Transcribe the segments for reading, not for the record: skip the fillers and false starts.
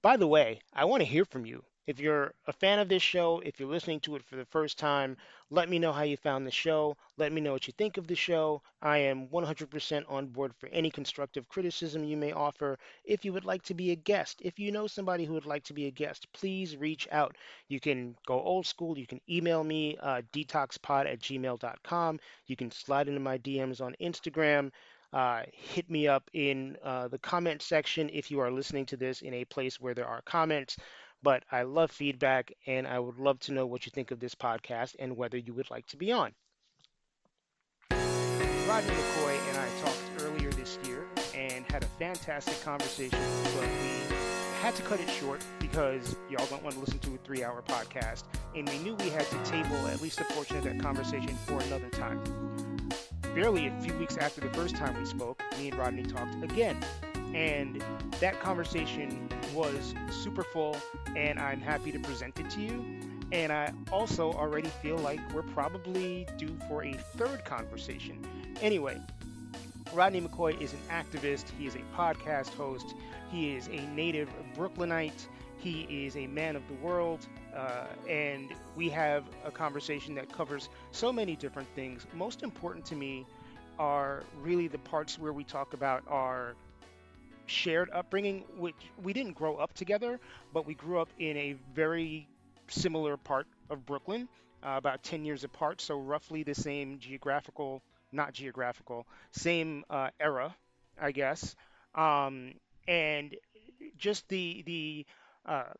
By the way, I want to hear from you. If you're a fan of this show, if you're listening to it for the first time, let me know how you found the show. Let me know what you think of the show. I am 100% on board for any constructive criticism you may offer. If you would like to be a guest, if you know somebody who would like to be a guest, please reach out. You can go old school. You can email me, detoxpod@gmail.com. You can slide into my DMs on Instagram. Hit me up in the comment section if you are listening to this in a place where there are comments. But I love feedback and I would love to know what you think of this podcast and whether you would like to be on. Rodney McCoy and I talked earlier this year and had a fantastic conversation, but we had to cut it short because y'all don't want to listen to a 3 hour podcast. And we knew we had to table at least a portion of that conversation for another time. Barely a few weeks after the first time we spoke, me and Rodney talked again. And that conversation was super full, and I'm happy to present it to you. And I also already feel like we're probably due for a third conversation. Anyway, Rodney McCoy is an activist, he is a podcast host, he is a native Brooklynite, he is a man of the world, and we have a conversation that covers so many different things. Most important to me are really the parts where we talk about our shared upbringing, which we didn't grow up together, but we grew up in a very similar part of Brooklyn, about 10 years apart, so roughly the same geographical, not geographical, same era, I guess. Um, and just the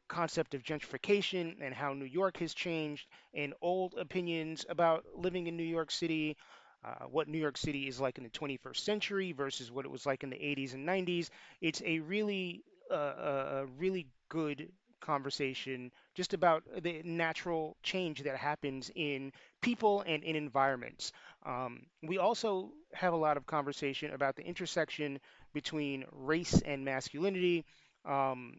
concept of gentrification and how New York has changed, and old opinions about living in New York City, what New York City is like in the 21st century versus what it was like in the 80s and 90s. It's a really good conversation just about the natural change that happens in people and in environments. We also have a lot of conversation about the intersection between race and masculinity. Um,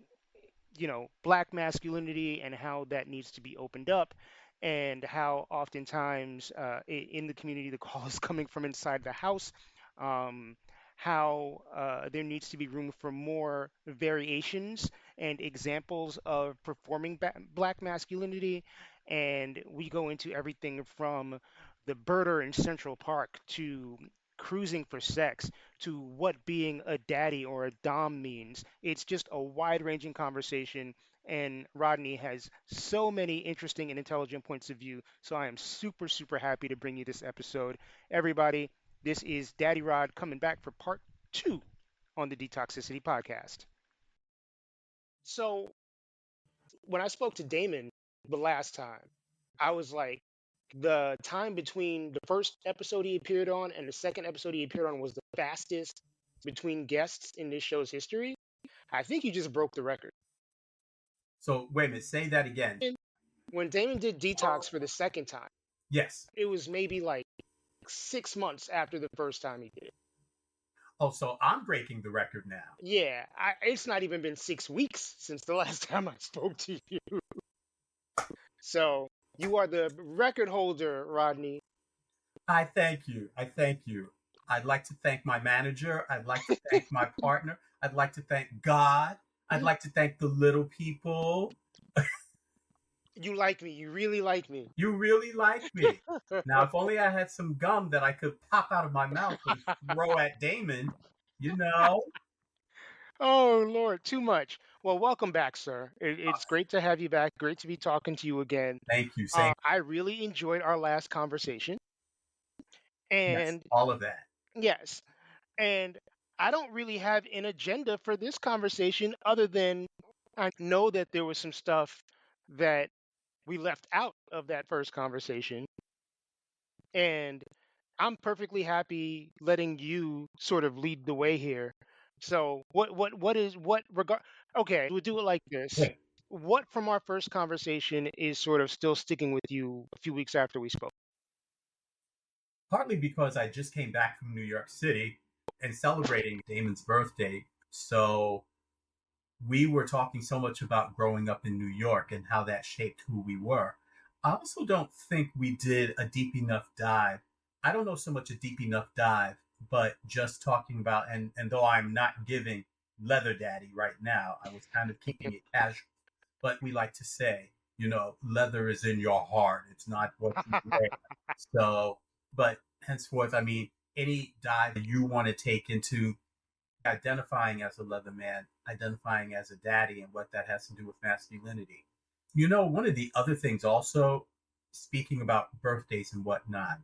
Black masculinity and how that needs to be opened up, and how oftentimes in the community the call is coming from inside the house. Um, how there needs to be room for more variations and examples of performing black masculinity. And we go into everything from the birder in Central Park to cruising for sex to what being a daddy or a dom means. It's just a wide ranging conversation. And Rodney has so many interesting and intelligent points of view. So I am super, super happy to bring you this episode. Everybody, this is Daddy Rod coming back for part two on the Detoxicity podcast. So when I spoke to Damon the last time, I was like, the time between the first episode he appeared on and the second episode he appeared on was the fastest between guests in this show's history. I think you just broke the record. So wait a minute, say that again. When Damon did Detox for the second time, Yes. it was maybe like 6 months after the first time he did it. Oh, so I'm breaking the record now. Yeah, it's not even been 6 weeks since the last time I spoke to you. So you are the record holder, Rodney. I thank you. I thank you. I'd like to thank my manager. I'd like to thank my partner. I'd like to thank God. I'd like to thank the little people. You like me. You really like me. You really like me. Now, if only I had some gum that I could pop out of my mouth and throw at Damon, you know. Oh, Lord, too much. Well, welcome back, sir. It's great to have you back. Great to be talking to you again. Thank you. Same. I really enjoyed our last conversation. Yes, And all of that. yes, and I don't really have an agenda for this conversation other than I know that there was some stuff that we left out of that first conversation. And I'm perfectly happy letting you sort of lead the way here. So what regard okay, we'll do it like this. Yeah. What from our first conversation is sort of still sticking with you a few weeks after we spoke? Partly because I just came back from New York City and celebrating Damon's birthday. So we were talking so much about growing up in New York and how that shaped who we were. I also don't think we did a deep enough dive. I don't know so much a deep enough dive, but just talking about, and though I'm not giving leather daddy right now. I was kind of keeping it casual. But we like to say, leather is in your heart. It's not what you wear. So, but henceforth, I mean, any dive you want to take into identifying as a leather man, identifying as a daddy, and what that has to do with masculinity. One of the other things also, speaking about birthdays and whatnot,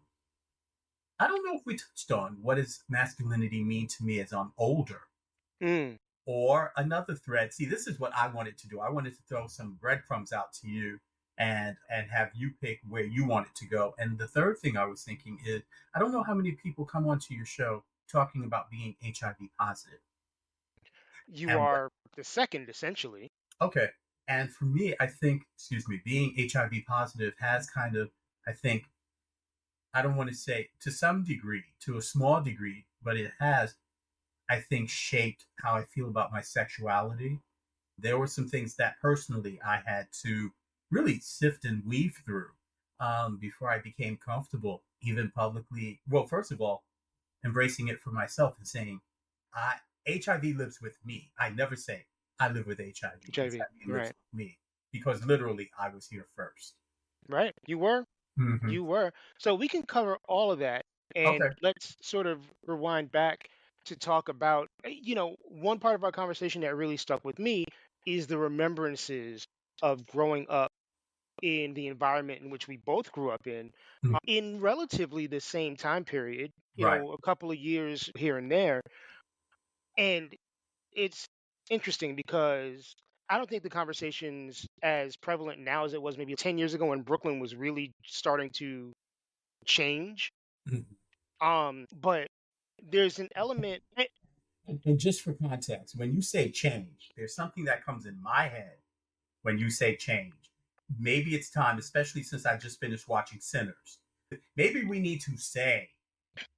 I don't know if we touched on what does masculinity mean to me as I'm older. Mm. Or another thread. See, this is what I wanted to do. I wanted to throw some breadcrumbs out to you and have you pick where you want it to go. And the third thing I was thinking is I don't know how many people come onto your show talking about being HIV positive. You And what are the second, essentially. okay. And for me, I think, excuse me, being HIV positive has kind of, I think, I don't want to say to some degree, to a small degree, but it has, I think, shaped how I feel about my sexuality. There were some things that personally I had to really sift and weave through before I became comfortable, even publicly. Well, first of all, embracing it for myself and saying, I, HIV lives with me. I never say, I live with HIV. HIV. HIV lives Right. with me because literally I was here first. Right. You were. Mm-hmm. You were. So we can cover all of that, and Okay. let's sort of rewind back to talk about, one part of our conversation that really stuck with me is the remembrances of growing up in the environment in which we both grew up Mhm. in relatively the same time period, Right. a couple of years here and there. And it's interesting because I don't think the conversation's as prevalent now as it was maybe 10 years ago when Brooklyn was really starting to change. Mhm. But there's an element. And just for context, when you say change, there's something that comes in my head when you say change. Maybe it's time, especially since I just finished watching Sinners. Maybe we need to say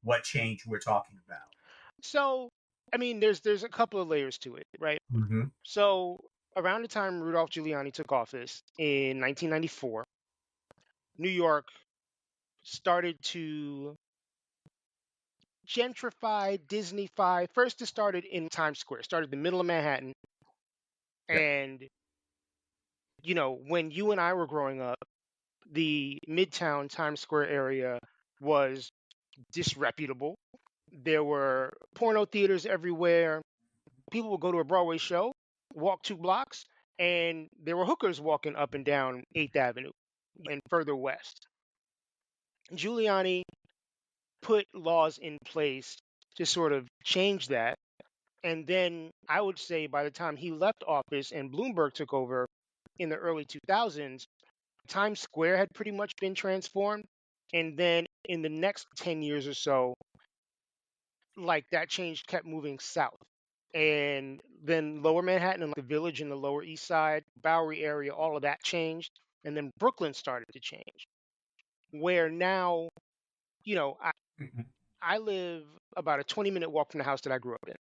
what change we're talking about. So, I mean, there's a couple of layers to it, right? Mm-hmm. So, around the time Rudolph Giuliani took office in 1994, New York started to gentrify, Disneyfy. First, it started in Times Square, started in the middle of Manhattan. Yeah. And, when you and I were growing up, the Midtown Times Square area was disreputable. There were porno theaters everywhere. People would go to a Broadway show, walk 2 blocks, and there were hookers walking up and down 8th Avenue and further west. Giuliani put laws in place to sort of change that. And then I would say by the time he left office and Bloomberg took over in the early 2000s, Times Square had pretty much been transformed. And then in the next 10 years or so, like that change kept moving south. And then Lower Manhattan and the Village in the Lower East Side, Bowery area, all of that changed. And then Brooklyn started to change, where now, you know, I, Mhm. I live about a 20-minute walk from the house that I grew up in.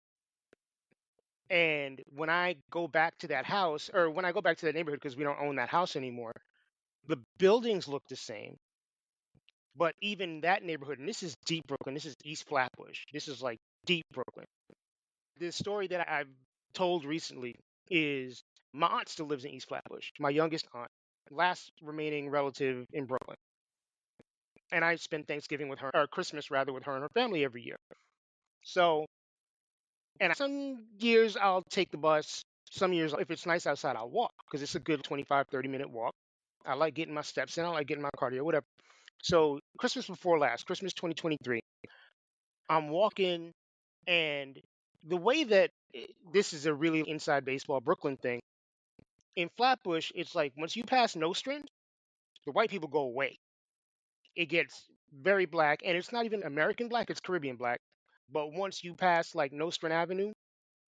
And when I go back to that house, or when I go back to that neighborhood, because we don't own that house anymore, the buildings look the same. But even that neighborhood, and this is deep Brooklyn, this is East Flatbush, this is like deep Brooklyn. The story that I've told recently is my aunt still lives in East Flatbush, my youngest aunt, last remaining relative in Brooklyn. And I spend Thanksgiving with her, or Christmas rather, with her and her family every year. So, and some years I'll take the bus. Some years, if it's nice outside, I'll walk because it's a good 25, 30-minute walk. I like getting my steps in. I like getting my cardio, whatever. So, Christmas before last, Christmas 2023, I'm walking, and the way that this is a really inside baseball Brooklyn thing. In Flatbush, it's like once you pass Nostrand, the white people go away. It gets very black, and it's not even American black, it's Caribbean black. But once you pass like Nostrand Avenue,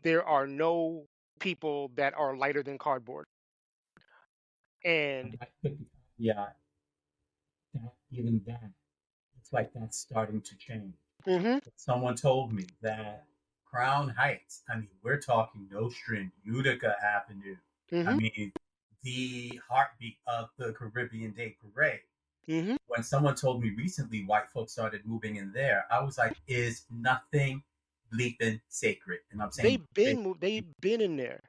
there are no people that are lighter than cardboard. And Yeah, even that, it's like that's starting to change. hmm Someone told me that Crown Heights, I mean, we're talking Nostrand, Utica Avenue. I hmm mean, the heartbeat of the Caribbean Day Parade. hmm When someone told me recently white folks started moving in there, I was like, is nothing. bleeping sacred. And I'm saying They've been in there,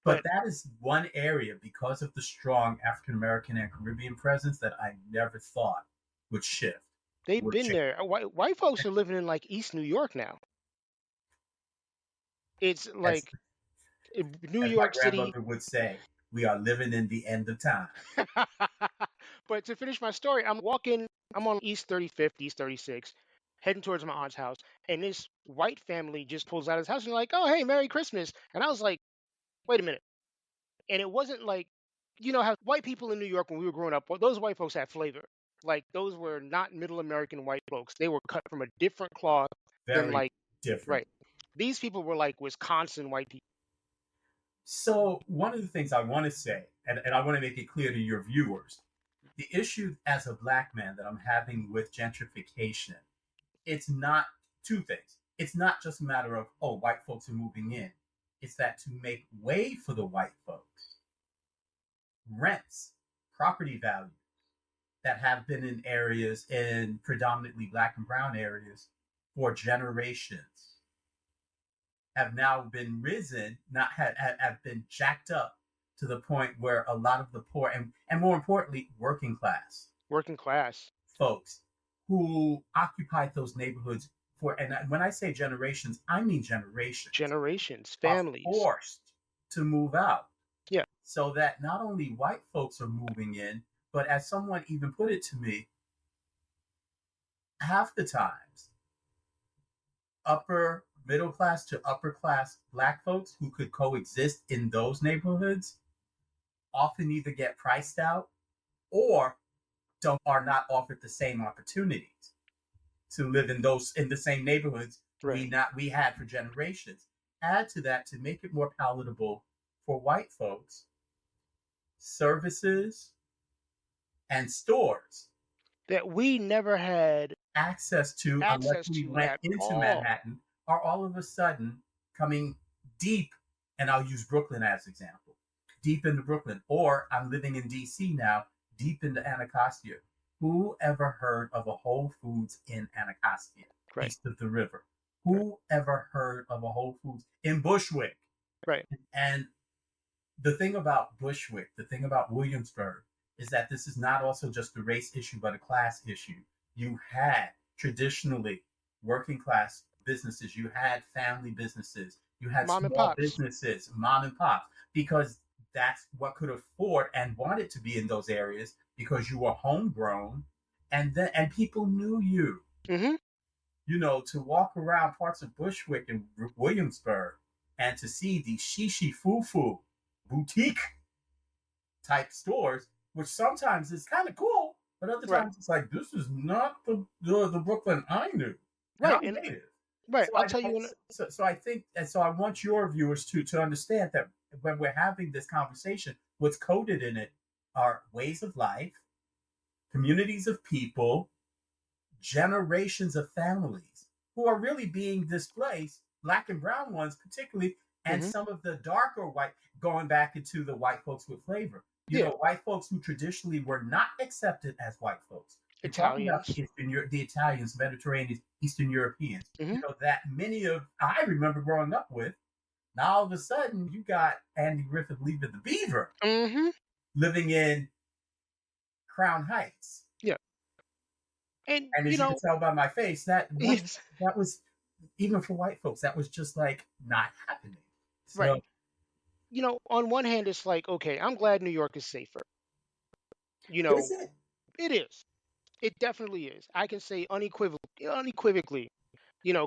but but that is one area because of the strong African American and Caribbean presence that I never thought would shift, they've would been change. there. White folks are living in like East New York now. It's As, like New as my York City. grandmother would say, we are living in the end of time. But to finish my story, I'm walking. I'm on East 35th, East 36th, heading towards my aunt's house, and this white family just pulls out of his house and they're like, "Oh, hey, Merry Christmas!" And I was like, "Wait a minute." And it wasn't like, you know how white people in New York when we were growing up, well, those white folks had flavor. Like those were not middle American white folks. They were cut from a different cloth than Very like, different. right. These people were like Wisconsin white people. So, one of the things I want to say, and I want to make it clear to your viewers, the issue as a black man that I'm having with gentrification, it's not two things. It's not just a matter of, oh, white folks are moving in. It's that to make way for the white folks, rents, property values that have been in areas, in predominantly black and brown areas, for generations have now been risen, not have been jacked up to the point where a lot of the poor and more importantly, working class Working class, folks who occupied those neighborhoods for, and when I say generations, I mean generations, generations, are families. forced to move out. Yeah, So that not only white folks are moving in, but as someone even put it to me, half the times, upper middle class to upper class black folks who could coexist in those neighborhoods often either get priced out or don't are not offered the same opportunities to live in the same neighborhoods right. we had for generations. Add to that to make it more palatable for white folks, services and stores That we never had access to unless access we to went at into all. Manhattan are all of a sudden coming deep. And I'll use Brooklyn as example, deep into Brooklyn, or I'm living in DC now, deep into Anacostia. Who ever heard of a Whole Foods in Anacostia, Right, east of the river? right, Who ever heard of a Whole Foods in Bushwick? right. And the thing about Bushwick, the thing about Williamsburg, is that this is not also just a race issue, but a class issue. You had traditionally working class businesses, you had family businesses, you had Mom and small pops. businesses, mom and pop, because that's what could afford and wanted to be in those areas because you were homegrown and people knew you. Hmm. To walk around parts of Bushwick and Williamsburg and to see the shishi fufu boutique type stores, which sometimes is kind of cool, but other Right, times it's like this is not the Brooklyn I knew, and right, I'm and native. right. So I'll I tell you. so I think, and so I want your viewers to understand that when we're having this conversation, what's coded in it are ways of life, communities of people, generations of families who are really being displaced, black and brown ones particularly, and Hmm. some of the darker white, going back into the white folks with flavor. Yeah, White folks who traditionally were not accepted as white folks. You're talking about Italians. the Italians, Mediterraneans, Eastern Europeans. Hmm. That many of I remember growing up with. Now all of a sudden you got Andy Griffith leaving the Beaver, Hmm. living in Crown Heights. Yeah, and And as you can tell by my face, yes, that was even for white folks, that was just like not happening. right. So On one hand, it's like, okay, I'm glad New York is safer. You is know, it? it is. It definitely is. I can say unequivocally,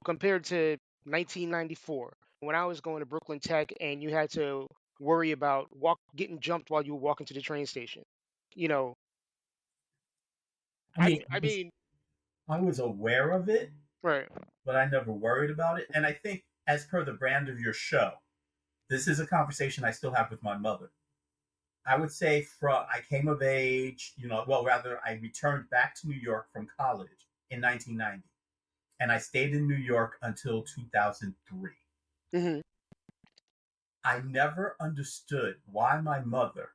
compared to 1994 when I was going to Brooklyn Tech and you had to worry about getting jumped while you were walking to the train station. You know, I mean, I mean, I was aware of it, right. but I never worried about it. And I think, as per the brand of your show, this is a conversation I still have with my mother. I would say from I came of age, well, rather, I returned back to New York from college in 1990, and I stayed in New York until 2003. Hmm. I never understood why my mother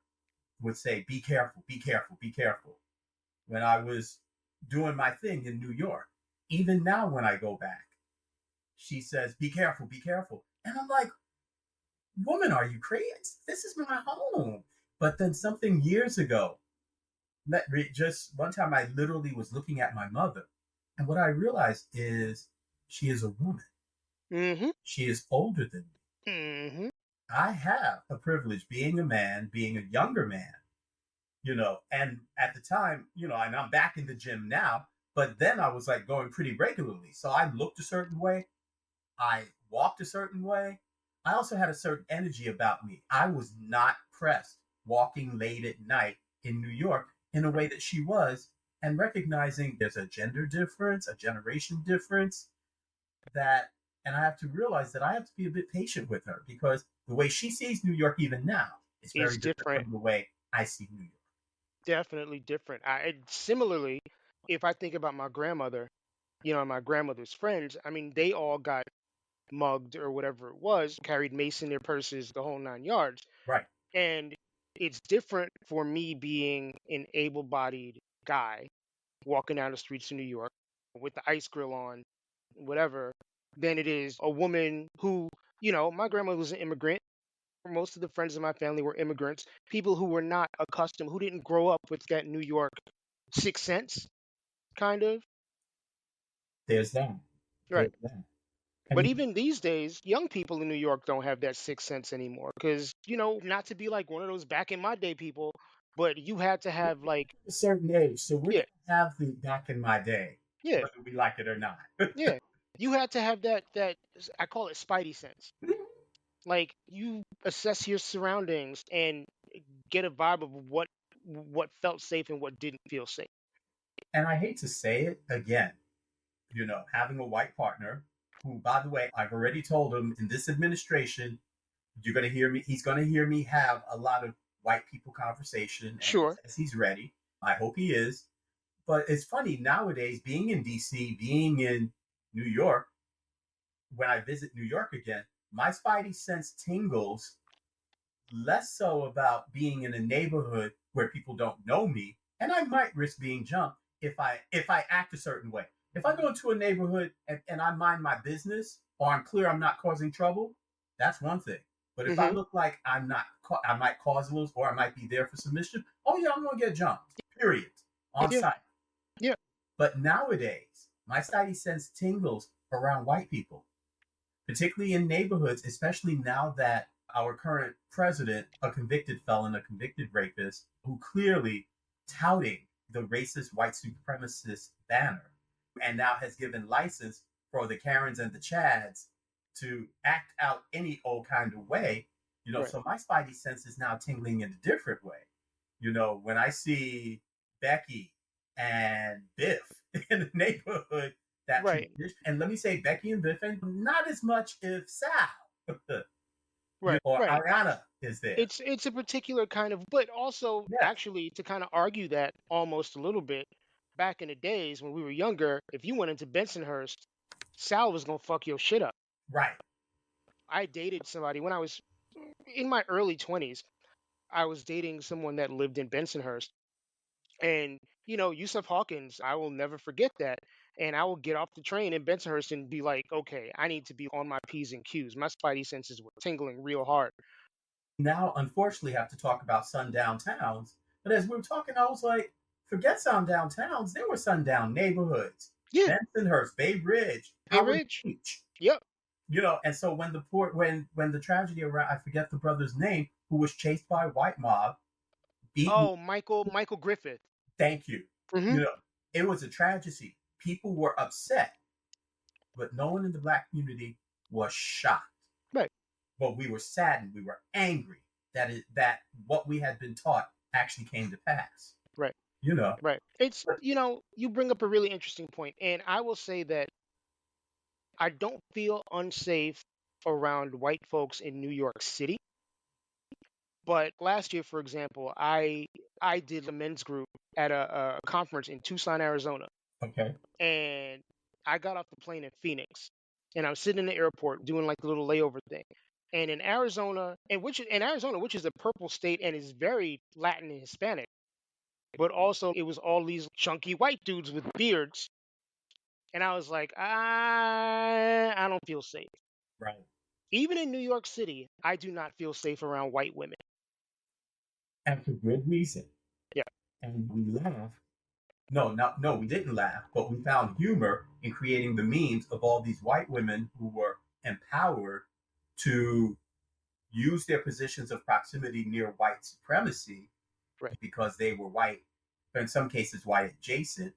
would say, be careful, be careful, be careful, when I was doing my thing in New York. Even now, when I go back, she says, "Be careful, be careful." And I'm like, "Woman, are you crazy? This is my home." But then something years ago, just one time, I literally was looking at my mother, and what I realized is she is a woman. Mm-hmm. She is older than me. Mm-hmm. I have a privilege being a man, being a younger man, and at the time, and I'm back in the gym now, but then I was like going pretty regularly. So I looked a certain way, I walked a certain way. I also had a certain energy about me. I was not pressed walking late at night in New York in a way that she was, and recognizing there's a gender difference, a generation difference, that, and I have to realize that I have to be a bit patient with her because the way she sees New York even now is It's very different different. from the way I see New York. Definitely different. Similarly, if I think about my grandmother, my grandmother's friends, I mean, they all got mugged or whatever it was, carried mace in their purses, the whole 9 yards. Right. And it's different for me being an able-bodied guy walking down the streets of New York with the ice grill on, whatever, than it is a woman who, my grandmother was an immigrant. Most of the friends of my family were immigrants, people who were not accustomed, who didn't grow up with that New York sixth sense, kind of. There's that. Right. There's that. And But even these days, young people in New York don't have that sixth sense anymore. Because, not to be like one of those back in my day people, but you had to have like, a certain age, so we're yeah, gonna have the back in my day, yeah, whether we like it or not. yeah. You had to have that I call it spidey sense. Like you assess your surroundings and get a vibe of what felt safe and what didn't feel safe. And I hate to say it again, having a white partner who, by the way, I've already told him in this administration, you're going to hear me, he's going to hear me have a lot of white people conversation, and he Sure. says he's ready. I hope he is. But it's funny nowadays, being in DC, being in New York, when I visit New York again, my spidey sense tingles less so about being in a neighborhood where people don't know me, and I might risk being jumped if I act a certain way. If I go into a neighborhood and I mind my business, or I'm clear I'm not causing trouble, that's one thing. But if I Mm-hmm. look like I'm not, I might cause a little, or I might be there for some mischief. Oh yeah, I'm gonna get jumped. Period. On Yeah. sight. Yeah. But nowadays, my spidey sense tingles around white people, particularly in neighborhoods, especially now that our current president, a convicted felon, a convicted rapist, who clearly touting the racist white supremacist banner, and now has given license for the Karens and the Chads to act out any old kind of way. Right. So my spidey sense is now tingling in a different way. When I see Becky and Biff in the neighborhood, that Right. tradition. And let me say, Becky and Biff, and not as much if Sal Right. or Right. Ariana is there. It's a particular kind of, but also Yes, actually to kind of argue that almost a little bit, back in the days when we were younger, if you went into Bensonhurst, Sal was gonna fuck your shit up. right. I dated somebody when I was in my early 20s. I was dating someone that lived in Bensonhurst, and Yusuf Hawkins, I will never forget that. And I will get off the train in Bensonhurst and be like, okay, I need to be on my P's and Q's. My spidey senses were tingling real hard. Now, unfortunately, have to talk about sundown towns. But as we were talking, I was like, forget sundown towns. There were sundown neighborhoods. Yeah, Bensonhurst, Bay Ridge, Bay Howard Ridge. Beach. Yep. And so when the tragedy around, I forget the brother's name, who was chased by a white mob, beaten. Oh, Michael Griffith. Thank you. Hmm. You know, it was a tragedy. People were upset, but no one in the black community was shocked. Right. But we were saddened. We were angry that what we had been taught actually came to pass. Right. You know, Right. It's but you bring up a really interesting point, and I will say that I don't feel unsafe around white folks in New York City. But last year, for example, I did a men's group at a conference in Tucson, Arizona, okay. and I got off the plane in Phoenix, and I was sitting in the airport doing like a little layover thing. And in Arizona, which is a purple state and is very Latin and Hispanic, but also it was all these chunky white dudes with beards, And I was like, I don't feel safe. Right. Even in New York City, I do not feel safe around white women. And for good reason. Yeah, And we laugh. No, we didn't laugh, but we found humor in creating the memes of all these white women who were empowered to use their positions of proximity near white supremacy right, because they were white, but in some cases white adjacent,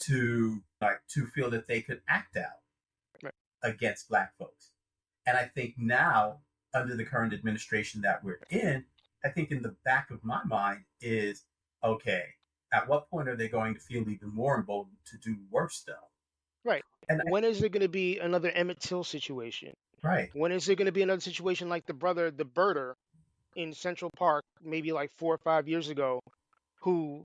to feel that they could act out right, against black folks. And I think now, under the current administration that we're in, I think in the back of my mind is, okay, at what point are they going to feel even more emboldened to do worse stuff? right. And When is there going to be another Emmett Till situation? right, When is there going to be another situation like the brother, the birder in Central Park, maybe like 4 or 5 years ago, who,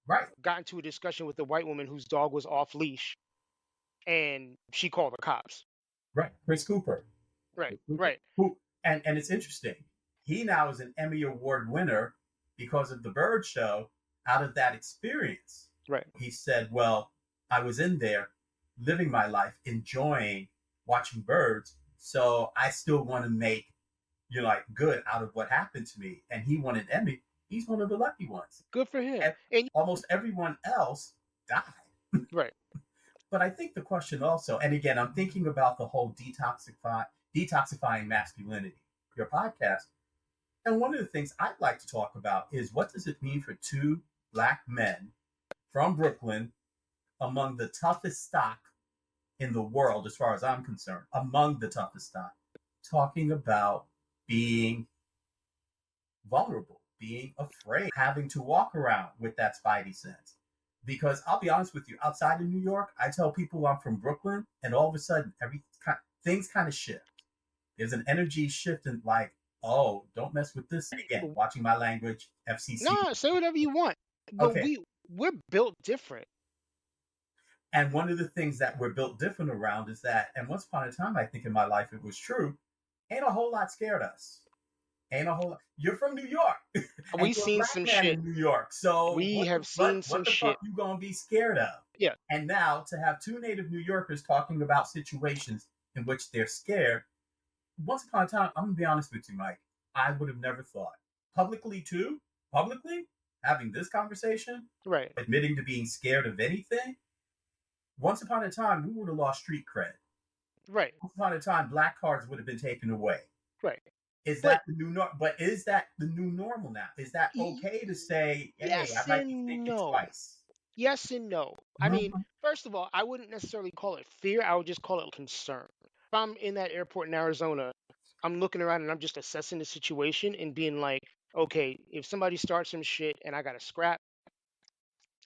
right, got into a discussion with a white woman whose dog was off leash and she called the cops. right. Chris Cooper. Right, Chris Cooper. right, Who and it's interesting. He now is an Emmy Award winner because of the Bird Show out of that experience. right. He said, well, I was in there living my life, enjoying watching birds. So I still want to make, like good out of what happened to me. And he won an Emmy. He's one of the lucky ones. Good for him. And And almost everyone else died. right, But I think the question also, and again, I'm thinking about the whole detoxifying masculinity, your podcast. And one of the things I'd like to talk about is what does it mean for two black men from Brooklyn, among the toughest stock in the world, as far as I'm concerned, among the toughest stock, talking about being vulnerable, being afraid, having to walk around with that spidey sense. Because I'll be honest with you, outside of New York, I tell people I'm from Brooklyn, and all of a sudden, things kind of shift. There's an energy shift, and like, oh, don't mess with this. And again, watching my language, FCC. nah, say whatever you want. But Okay, we're built different. and one of the things that we're built different around is that, and once upon a time, I think in my life it was true, ain't a whole lot scared us. Ain't a whole lot. You're from New York, and We've you're a seen black some man shit. in New York. So We what have what seen some what the shit. fuck you gonna be scared of? Yeah, And now to have two native New Yorkers talking about situations in which they're scared. Once upon a time, I'm gonna be honest with you, Mike. I would have never thought publicly having this conversation, right, admitting to being scared of anything. Once upon a time, we would have lost street cred. right, Once upon a time, black cards would have been taken away. right. Is But that the new norm? But is that the new normal now? Is that okay to say, "Hey, I yes might be and thinking no. twice"? Yes and no. I mean, Mhm. first of all, I wouldn't necessarily call it fear. I would just call it concern. If I'm in that airport in Arizona, I'm looking around and I'm just assessing the situation and being like, okay, if somebody starts some shit and I got to scrap,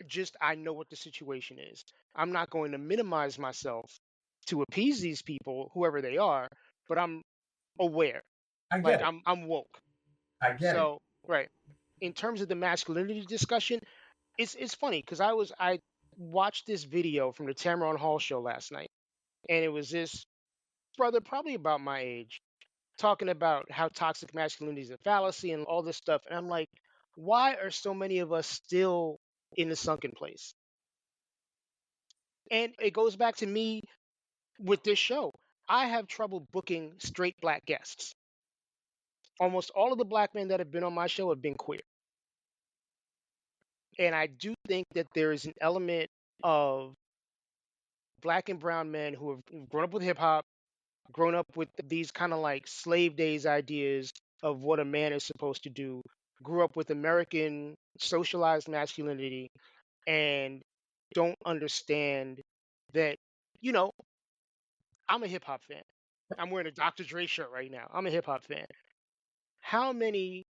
just I know what the situation is. I'm not going to minimize myself to appease these people, whoever they are, but I'm aware. I Like get it. I'm woke. I get it. So, right. In terms of the masculinity discussion, it's funny because I watched this video from the Tamron Hall show last night, and it was this brother, probably about my age, talking about how toxic masculinity is a fallacy and all this stuff. And I'm like, why are so many of us still in the sunken place? And it goes back to me with this show. I have trouble booking straight black guests. Almost all of the black men that have been on my show have been queer. And I do think that there is an element of black and brown men who have grown up with hip hop, grown up with these kind of like slave days ideas of what a man is supposed to do, grew up with American socialized masculinity, and don't understand that, you know, I'm a hip hop fan. I'm wearing a Dr. Dre shirt right now. I'm a hip hop fan. How many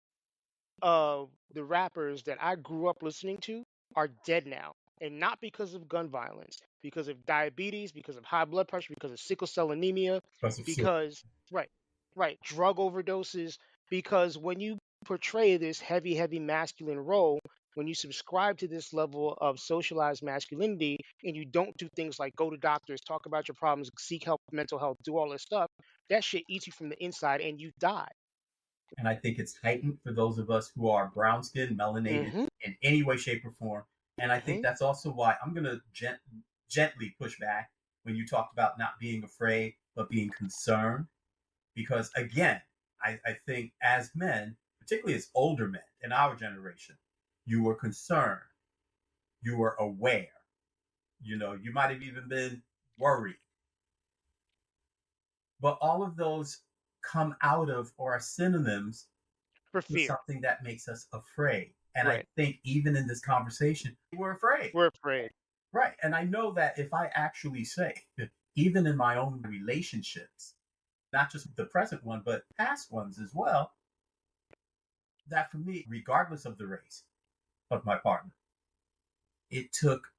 of the rappers that I grew up listening to are dead now? And not because of gun violence, because of diabetes, because of high blood pressure, because of sickle cell anemia, Because of shit. because, right, right, drug overdoses. Because when you portray this heavy, heavy masculine role, when you subscribe to this level of socialized masculinity and you don't do things like go to doctors, talk about your problems, seek help, mental health, do all this stuff, that shit eats you from the inside and you die. And I think it's heightened for those of us who are brown skinned, melanated Hmm. in any way, shape, or form. And I think Hmm. that's also why I'm gonna gently push back when you talked about not being afraid, but being concerned. Because again, I think as men, particularly as older men in our generation, you were concerned, you were aware, you might have even been worried. But all of those come out of or are synonyms For with fear. something that makes us afraid. And I Right. think even in this conversation, we're afraid. We're afraid. Right. And I know that if I actually say, even in my own relationships, not just the present one, but past ones as well, that for me, regardless of the race of my partner, it took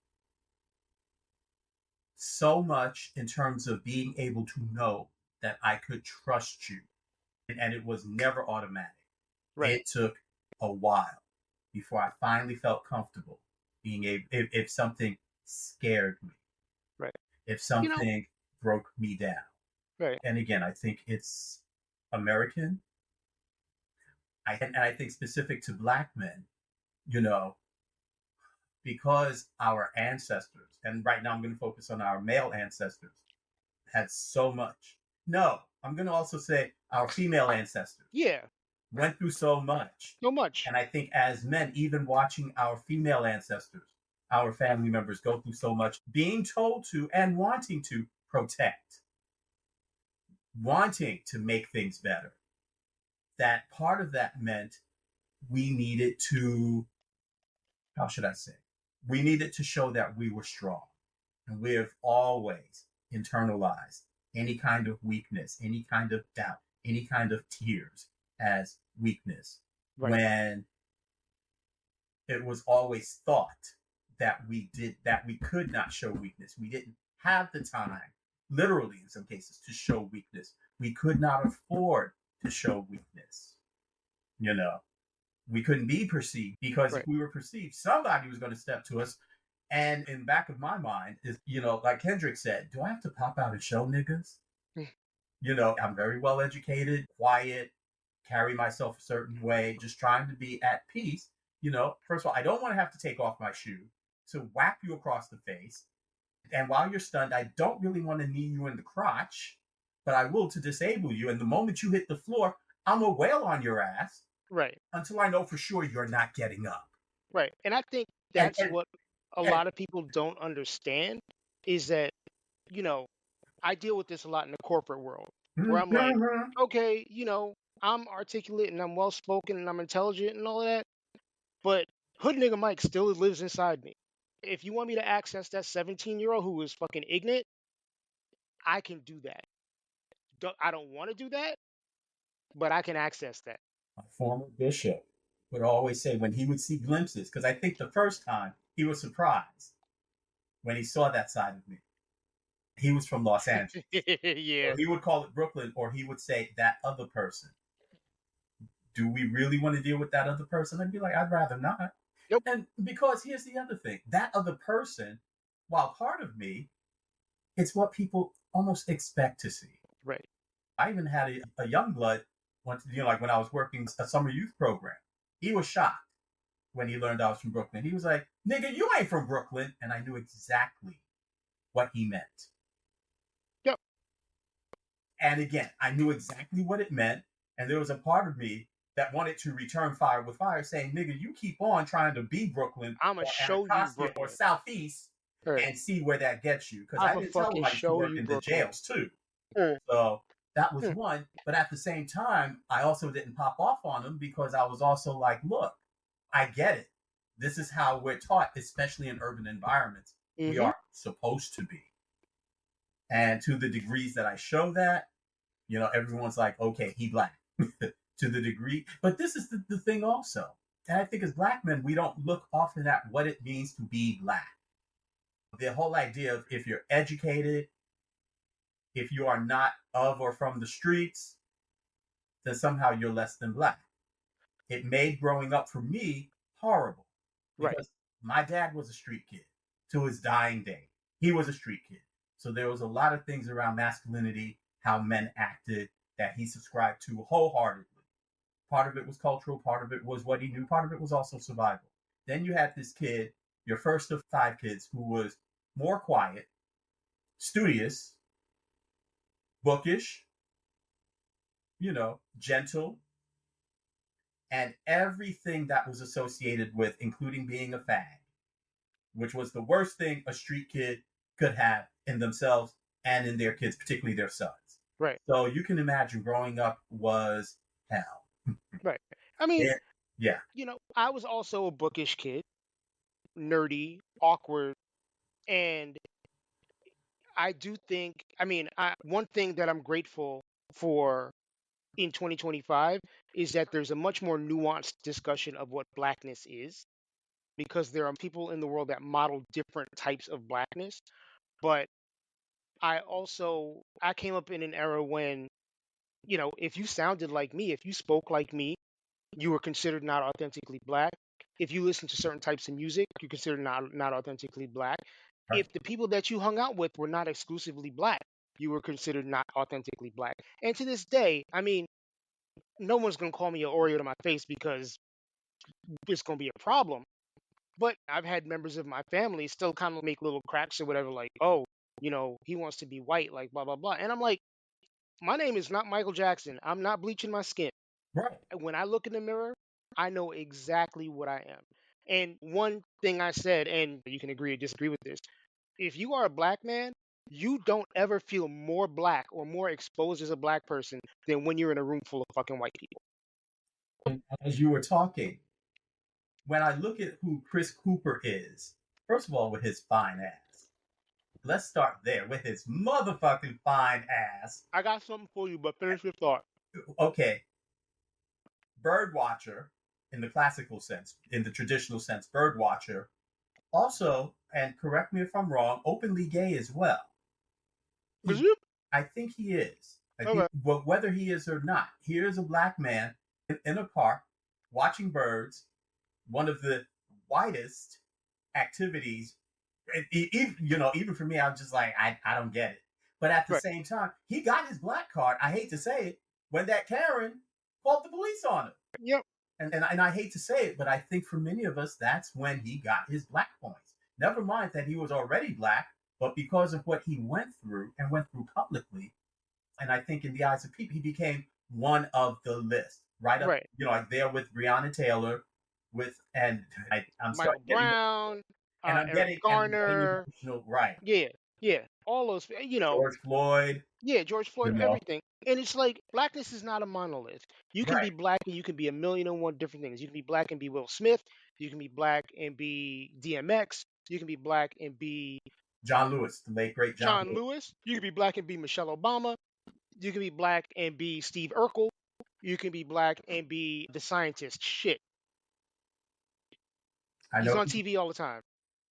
so much in terms of being able to know that I could trust you. And it was never automatic. Right. It took a while before I finally felt comfortable being able, if something scared me, Right. if You know. something broke me down. Right. And again, I think it's American. And I think specific to Black men, you know, because our ancestors, and right now I'm going to focus on our male ancestors, had so much. No, I'm going to also say our female ancestors Yeah. went through so much. So much. And I think as men, even watching our female ancestors, our family members go through so much, being told to and wanting to protect, wanting to make things better, that part of that meant we needed to, how should I say, we needed to show that we were strong. And we have always internalized any kind of weakness, any kind of doubt, any kind of tears as weakness. Right. When it was always thought that we could not show weakness. We didn't have the time, literally in some cases, to show weakness. We could not afford to show weakness. You know, we couldn't be perceived because Right. if we were perceived, somebody was going to step to us. And in the back of my mind is, like Kendrick said, do I have to pop out and show niggas? I'm very well educated, quiet, carry myself a certain way, just trying to be at peace. First of all, I don't want to have to take off my shoe to whack you across the face. And while you're stunned, I don't really want to knee you in the crotch, but I will to disable you. And the moment you hit the floor, I'm a wail on your ass. Right. Until I know for sure you're not getting up. Right. And I think And that's what a and lot of people don't understand is that, I deal with this a lot in the corporate world where I'm like, Mhm. okay, I'm articulate and I'm well spoken and I'm intelligent and all of that, but Hood Nigga Mike still lives inside me. If you want me to access that 17-year-old who is fucking ignorant, I can do that. I don't want to do that, but I can access that. My former bishop would always say when he would see glimpses, because I think the first time he was surprised when he saw that side of me. He was from Los Angeles. Yeah. So he would call it Brooklyn, or he would say that other person. Do we really want to deal with that other person? I'd be like, I'd rather not. Nope. And because here's the other thing, that other person, while part of me, it's what people almost expect to see. Right. I even had a young blood once, like when I was working a summer youth program. He was shocked when he learned I was from Brooklyn. He was like, nigga, you ain't from Brooklyn. And I knew exactly what he meant. Yep. And again, I knew exactly what it meant. And there was a part of me that wanted to return fire with fire, saying, nigga, you keep on trying to be Brooklyn I'm going or to show you Anacostia or Brooklyn. Southeast Right. and see where that gets you. Because I'm I going to didn't tell him fucking I used to show work you in the Brooklyn. jails too. Mm. So that was Mm. one. But at the same time, I also didn't pop off on him because I was also like, look, I get it. This is how we're taught, especially in urban environments. We Mm-hmm. are supposed to be. And to the degrees that I show that, everyone's like, okay, he Black. To the degree. But this is the thing also. And I think as Black men, we don't look often at what it means to be Black. The whole idea of if you're educated, if you are not of or from the streets, then somehow you're less than Black. It made growing up for me horrible Right. because my dad was a street kid to his dying day. He was a street kid. So there was a lot of things around masculinity, how men acted, that he subscribed to wholeheartedly. Part of it was cultural, part of it was what he knew, part of it was also survival. Then you had this kid, your first of 5 kids, who was more quiet, studious, bookish, gentle, and everything that was associated with, including being a fag, which was the worst thing a street kid could have in themselves and in their kids, particularly their sons. Right. So you can imagine growing up was hell. Right. I mean, Yeah. I was also a bookish kid, nerdy, awkward, and I do think, one thing that I'm grateful for in 2025 is that there's a much more nuanced discussion of what blackness is, because there are people in the world that model different types of blackness. But I came up in an era when, if you sounded like me, if you spoke like me, you were considered not authentically black. If you listened to certain types of music, you're considered not authentically black. Right. If the people that you hung out with were not exclusively black, you were considered not authentically black. And to this day, no one's gonna call me an Oreo to my face because it's gonna be a problem. But I've had members of my family still kind of make little cracks or whatever, like, oh, he wants to be white, like blah blah blah. And I'm like, my name is not Michael Jackson. I'm not bleaching my skin. Right. When I look in the mirror, I know exactly what I am. And one thing I said, and you can agree or disagree with this, if you are a black man, you don't ever feel more black or more exposed as a black person than when you're in a room full of fucking white people. And as you were talking, when I look at who Chris Cooper is, first of all, with his fine ass. Let's start there with his motherfucking fine ass. I got something for you, but finish your thought. Okay. Bird watcher in the classical sense, in the traditional sense, bird watcher. Also, and correct me if I'm wrong, openly gay as well. Is you? I think he is. Okay. But whether he is or not, here is a black man in a park watching birds, one of the widest activities. Even for me, I'm just like, I don't get it. But at the Right. same time, he got his black card. I hate to say it, when that Karen called the police on him. Yep. And I hate to say it, but I think for many of us, that's when he got his black points. Never mind that he was already black, but because of what he went through publicly, and I think in the eyes of people, he became one of the list, right up, Right. like there with Breonna Taylor, I'm Michael starting getting, Brown, and I'm Eric getting Garner. emotional, right? Yeah, all those, George Floyd, yeah, George Floyd, everything. And it's like, blackness is not a monolith. You can right? be black and you can be a million and one different things. You can be black and be Will Smith. You can be black and be DMX. You can be black and be John Lewis, the late great John John Lewis. Lewis. You can be black and be Michelle Obama. You can be black and be Steve Urkel. You can be black and be the scientist. Shit. I He's know. on TV all the time.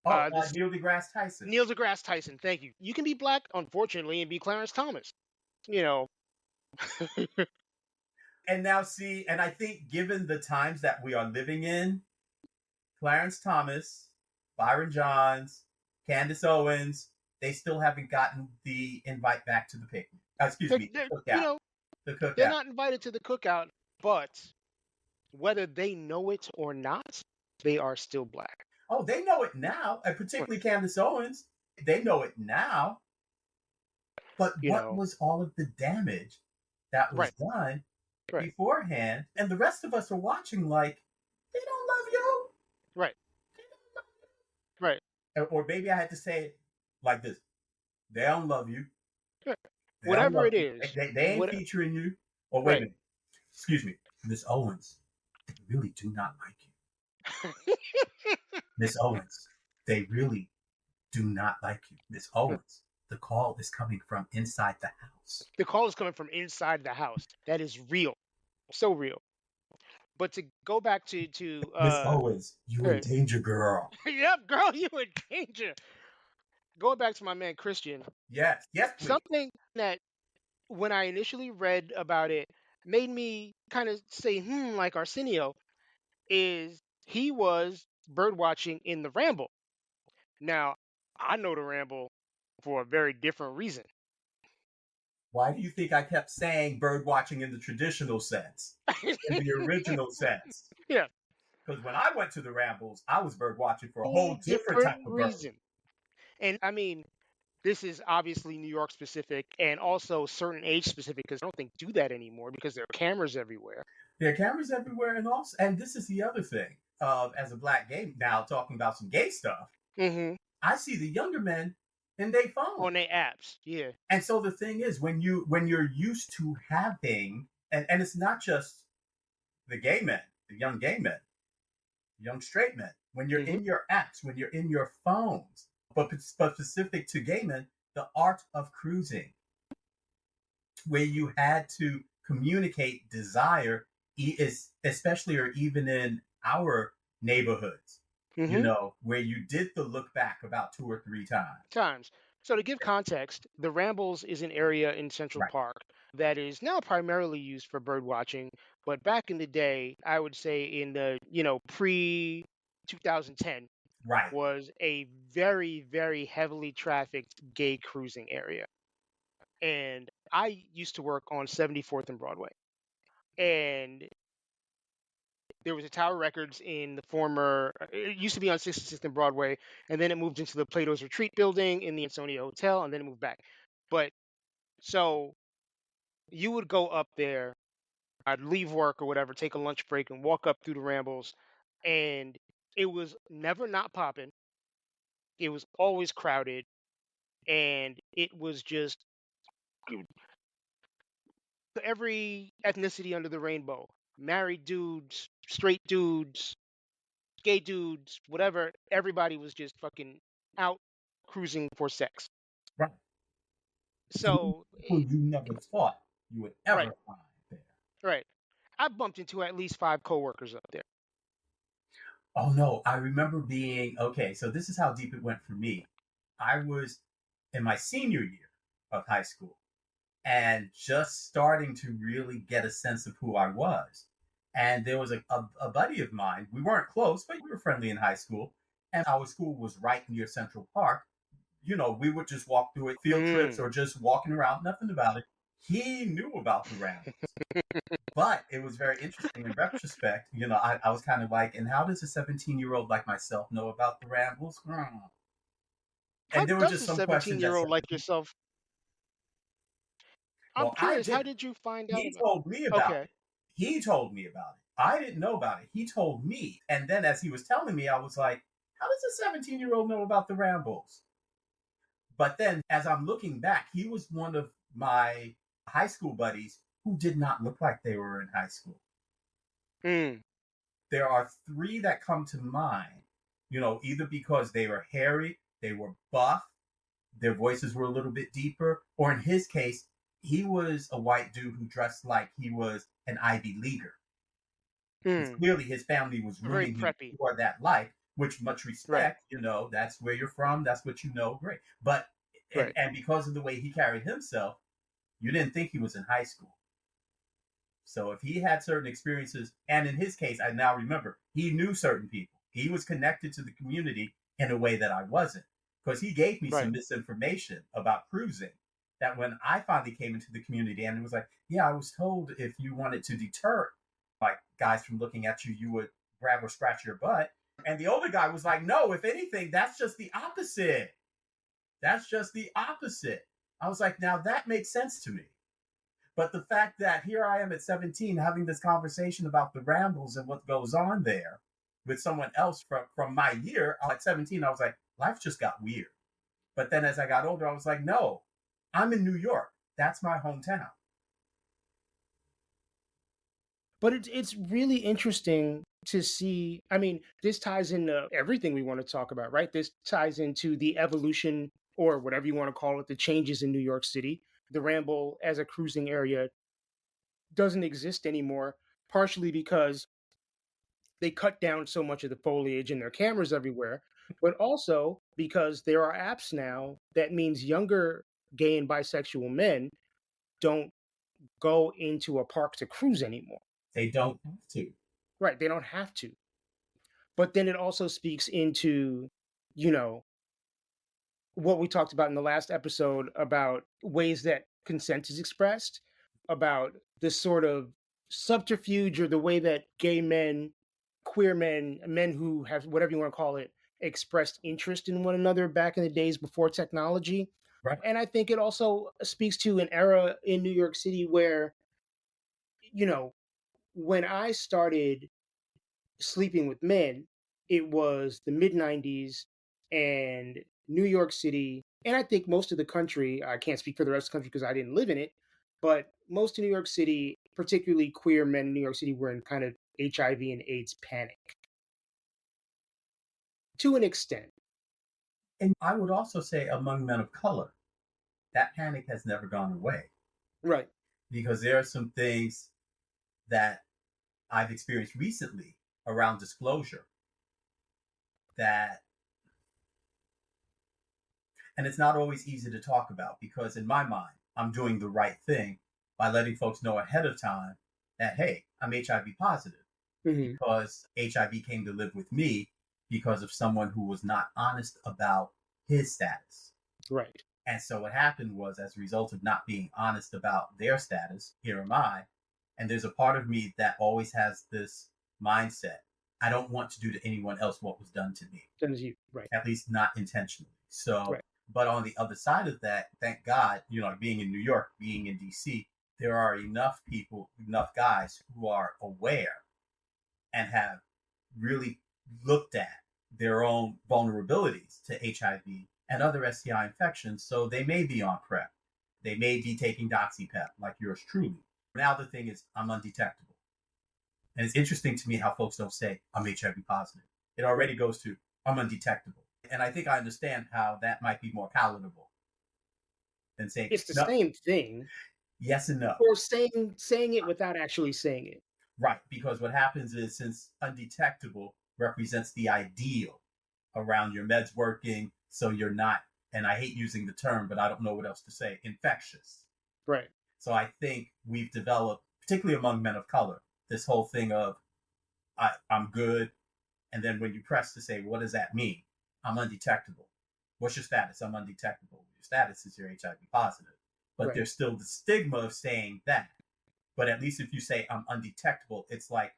Neil deGrasse Tyson. Neil deGrasse Tyson. Thank you. You can be black, unfortunately, and be Clarence Thomas. You know. And now see, and I think given the times that we are living in, Clarence Thomas, Byron Johns, Candace Owens, they still haven't gotten the invite back to the picnic. Excuse me, the cookout. The cookout. They're not invited to the cookout, but whether they know it or not, they are still black. Oh, they know it now, and particularly Candace Owens. They know it now. But what was all of the damage that was done beforehand? And the rest of us are watching like, they don't love you. Right. They don't love you. Right. Or maybe I had to say it like this. They don't love you. Whatever it is. They ain't featuring you. Or wait a minute. Excuse me. Miss Owens, they really do not like you. Miss Owens, they really do not like you. Miss Owens, the call is coming from inside the house. The call is coming from inside the house. That is real. So real. But to go back to Miss Owens, you in danger, girl. Yep, girl, you in danger. Going back to my man Christian. Yes, please. Something that when I initially read about it made me kind of say, like Arsenio, is he was bird watching in the Ramble. Now, I know the Ramble for a very different reason. Why do you think I kept saying bird watching in the traditional sense? In the original sense? Yeah. Because when I went to the Rambles, I was bird watching for a whole different type of reason. And I mean, this is obviously New York specific and also certain age specific because I don't think do that anymore because there are cameras everywhere. There are cameras everywhere, and this is the other thing. As a black gay now talking about some gay stuff, Hmm. I see the younger men in their phone. On their apps, yeah. And so the thing is, when you're used to having, and it's not just the gay men, the young gay men, young straight men, when you're Hmm. in your apps, when you're in your phones, but specific to gay men, the art of cruising, where you had to communicate desire, is especially or even in our neighborhoods, Hmm. where you did the look back about 2 or 3 times. Times. So to give context, the Rambles is an area in Central Right, Park that is now primarily used for bird watching, but back in the day, I would say in the, pre 2010 right, was a very, very heavily trafficked gay cruising area. And I used to work on 74th and Broadway. And there was a Tower Records in the former, it used to be on 66th and Broadway, and then it moved into the Plato's Retreat building in the Ansonia Hotel, and then it moved back. But so you would go up there, I'd leave work or whatever, take a lunch break, and walk up through the Rambles, and it was never not popping. It was always crowded, and it was just every ethnicity under the rainbow, married dudes, straight dudes, gay dudes, whatever. Everybody was just fucking out cruising for sex. right. So, People you never thought you would right, ever find there. right. I bumped into at least five coworkers up there. Oh no, I remember being okay. So this is how deep it went for me. I was in my senior year of high school and just starting to really get a sense of who I was. And there was a buddy of mine. We weren't close, but we were friendly in high school. And our school was right near Central Park. We would just walk through it, field trips Mm. or just walking around, nothing about it. He knew about the Rambles. But it was very interesting in retrospect. I was kind of like, and how does a 17-year-old like myself know about the Rambles? How And there were does just a some questions that 17-year-old like yourself? I'm well, I curious, how didn't. did you find out He about? told me about Okay. it. He told me about it. I didn't know about it. He told me. And then as he was telling me, I was like, how does a 17-year-old know about the Rambles? But then as I'm looking back, he was one of my high school buddies who did not look like they were in high school. Mm. There are three that come to mind, either because they were hairy, they were buff, their voices were a little bit deeper, or in his case, he was a white dude who dressed like he was an Ivy Leaguer. Because Mm. clearly his family was Very grooming him preppy. for that life, which much Right. respect, that's where you're from, that's what great. But and Right. and because of the way he carried himself, you didn't think he was in high school. So if he had certain experiences, and in his case, I now remember he knew certain people. He was connected to the community in a way that I wasn't, because he gave me some Right. misinformation about cruising. That when I finally came into the community, and it was like, yeah, I was told if you wanted to deter like guys from looking at you, you would grab or scratch your butt. And the older guy was like, no, if anything, that's just the opposite. That's just the opposite. I was like, now that makes sense to me. But the fact that here I am at 17 having this conversation about the Rambles and what goes on there with someone else from my year at 17, I was like, life just got weird. But then as I got older, I was like, no, I'm in New York. That's my hometown. But it's really interesting to see. I mean, this ties into everything we want to talk about, right? This ties into the evolution or whatever you want to call it, the changes in New York City. The Ramble as a cruising area doesn't exist anymore, partially because they cut down so much of the foliage and their cameras everywhere, but also because there are apps now that means younger gay and bisexual men don't go into a park to cruise anymore. They don't have to. Right, they don't have to. But then it also speaks into, you know, what we talked about in the last episode about ways that consent is expressed, about this sort of subterfuge or the way that gay men, queer men, men who have whatever you want to call it, expressed interest in one another back in the days before technology. Right. And I think it also speaks to an era in New York City where, you know, when I started sleeping with men, it was the mid 90s and New York City. And I think most of the country, I can't speak for the rest of the country because I didn't live in it, but most of New York City, particularly queer men in New York City, were in kind of HIV and AIDS panic to an extent. And I would also say among men of color, that panic has never gone away Right. because there are some things that I've experienced recently around disclosure that, and it's not always easy to talk about because in my mind, I'm doing the right thing by letting folks know ahead of time that, hey, I'm HIV positive Hmm. because HIV came to live with me because of someone who was not honest about his status. Right. And so what happened was, as a result of not being honest about their status, here am I. And there's a part of me that always has this mindset. I don't want to do to anyone else what was done to me, Done as you. Right. at least not intentionally. So, Right. but on the other side of that, thank God, being in New York, being in DC, there are enough people, enough guys who are aware and have really looked at their own vulnerabilities to HIV and other STI infections. So they may be on PrEP. They may be taking DoxyPep like yours truly. Now the thing is, I'm undetectable. And it's interesting to me how folks don't say, I'm HIV positive. It already goes to, I'm undetectable. And I think I understand how that might be more palatable than saying, It's the no, same thing, yes and no. or saying it without actually saying it. Right, because what happens is since undetectable represents the ideal around your meds working, so you're not, and I hate using the term, but I don't know what else to say, infectious. Right. So I think we've developed, particularly among men of color, this whole thing of I'm good, and then when you press to say, what does that mean? I'm undetectable. What's your status? I'm undetectable. Your status is you're HIV positive. But Right. there's still the stigma of saying that. But at least if you say I'm undetectable, it's like,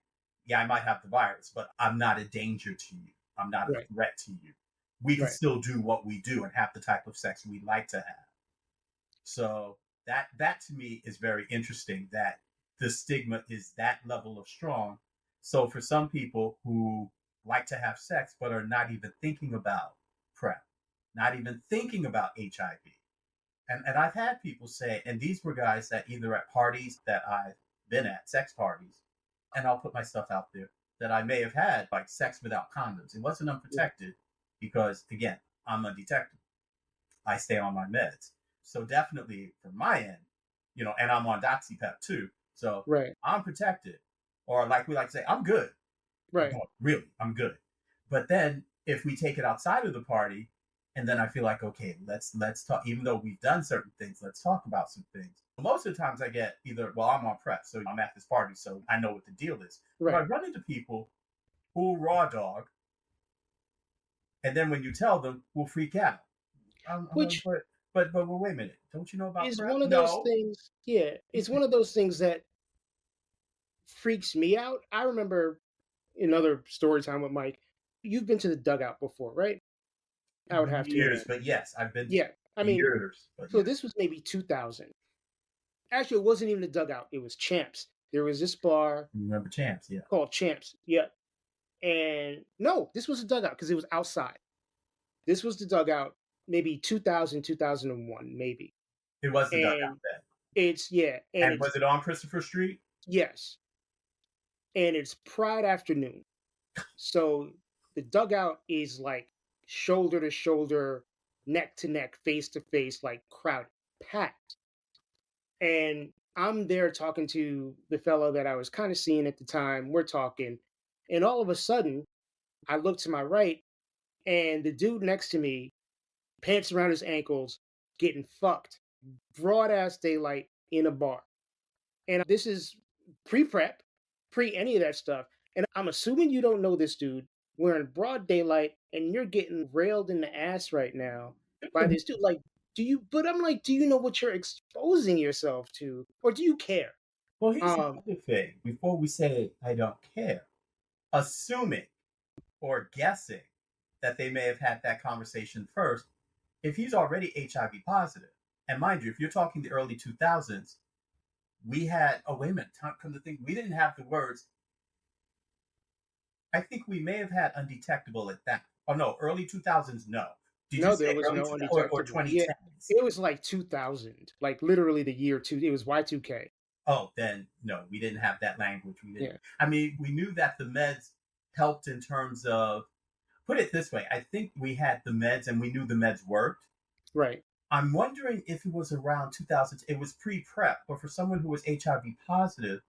yeah, I might have the virus, but I'm not a danger to you. I'm not a Right. threat to you. We can Right. still do what we do and have the type of sex we like to have. So that to me is very interesting that the stigma is that level of strong. So for some people who like to have sex but are not even thinking about PrEP, not even thinking about HIV, and I've had people say, and these were guys that either at parties that I've been at, sex parties, and I'll put my stuff out there, that I may have had like sex without condoms. It wasn't Yeah. unprotected because, again, I'm undetectable. I stay on my meds. So definitely from my end, and I'm on DoxyPep too. So Right. I'm protected. Or like we like to say, I'm good. Right. No, really, I'm good. But then if we take it outside of the party, and then I feel like, okay, let's talk. Even though we've done certain things, let's talk about some things. Most of the times, I get either, well, I'm on PrEP, so I'm at this party, so I know what the deal is. But I Right. run into people who raw dog, and then when you tell them, will freak out. I'm like, Which but wait a minute, don't you know about is PrEP? one of those No. things. Yeah, it's one of those things that freaks me out. I remember another story time with Mike. You've been to the dugout before, right? I would have to Years, imagine. but yes, I've been to Yeah. I mean, years, but so yes. this was maybe 2000. Actually, it wasn't even a dugout. It was Champs. There was this bar Remember Champs? Yeah, called Champs. Yeah. And no, this was a dugout because it was outside. This was the dugout, maybe 2000, 2001, maybe. it was the dugout And then. and And it's, was it on Christopher Street? yes, and it's Pride afternoon. So the dugout is like shoulder to shoulder, neck to neck, face to face, like crowd packed. And I'm there talking to the fellow that I was kind of seeing at the time. We're talking, and all of a sudden, I look to my right, and the dude next to me, pants around his ankles, getting fucked, broad ass daylight in a bar. And this is pre prep, pre any of that stuff. And I'm assuming you don't know this dude. We're in broad daylight, and you're getting railed in the ass right now by this dude. Like, do you? But I'm like, do you know what you're exposing yourself to, or do you care? Well, here's the Um, other thing. Before we say I don't care, assuming or guessing that they may have had that conversation first. If he's already HIV positive, and mind you, if you're talking the early 2000s, we had, oh, wait a minute, come to think, we didn't have the words. I think we may have had undetectable at that. Oh, no, early 2000s, no. Did you No, there say was early no 2000s or undetectable. Yeah, 2010s? it was like 2000, like literally the year two. It was Y2K. Oh, then no, we didn't have that language. We didn't. Yeah, I mean, we knew that the meds helped in terms of, put it this way, I think we had the meds and we knew the meds worked. right, I'm wondering if it was around 2000, it was pre-prep, but for someone who was HIV positive,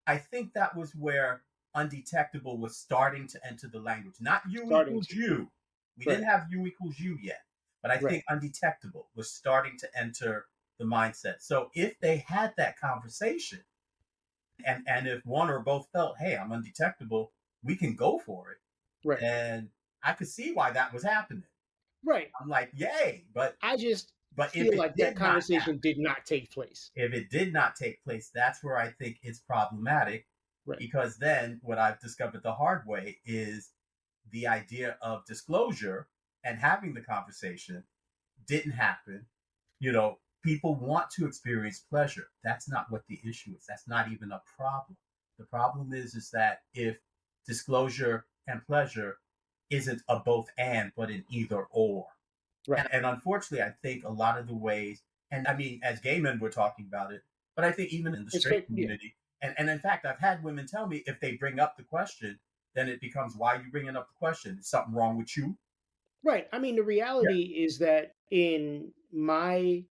I think that was where undetectable was starting to enter the language. Not U starting equals to. U. We didn't Right, have U equals U yet, but I right, think undetectable was starting to enter the mindset. So if they had that conversation, and if one or both felt, hey, I'm undetectable, we can go for it. right, And I could see why that was happening. right. I'm like, yay. But I just if feel it like that did not conversation happen, did not take place. if it did not take place, that's where I think it's problematic. Right, Because then what I've discovered the hard way is the idea of disclosure and having the conversation didn't happen. People want to experience pleasure. That's not what the issue is. That's not even a problem. The problem is that if disclosure and pleasure isn't a both and, but an either or. right. And unfortunately, I think a lot of the ways, and I mean, as gay men, we're talking about it, but I think even in the It's straight yeah, community, and in fact, I've had women tell me if they bring up the question, then it becomes, why are you bringing up the question? Is something wrong with you? right. I mean, the Yeah. reality is that in my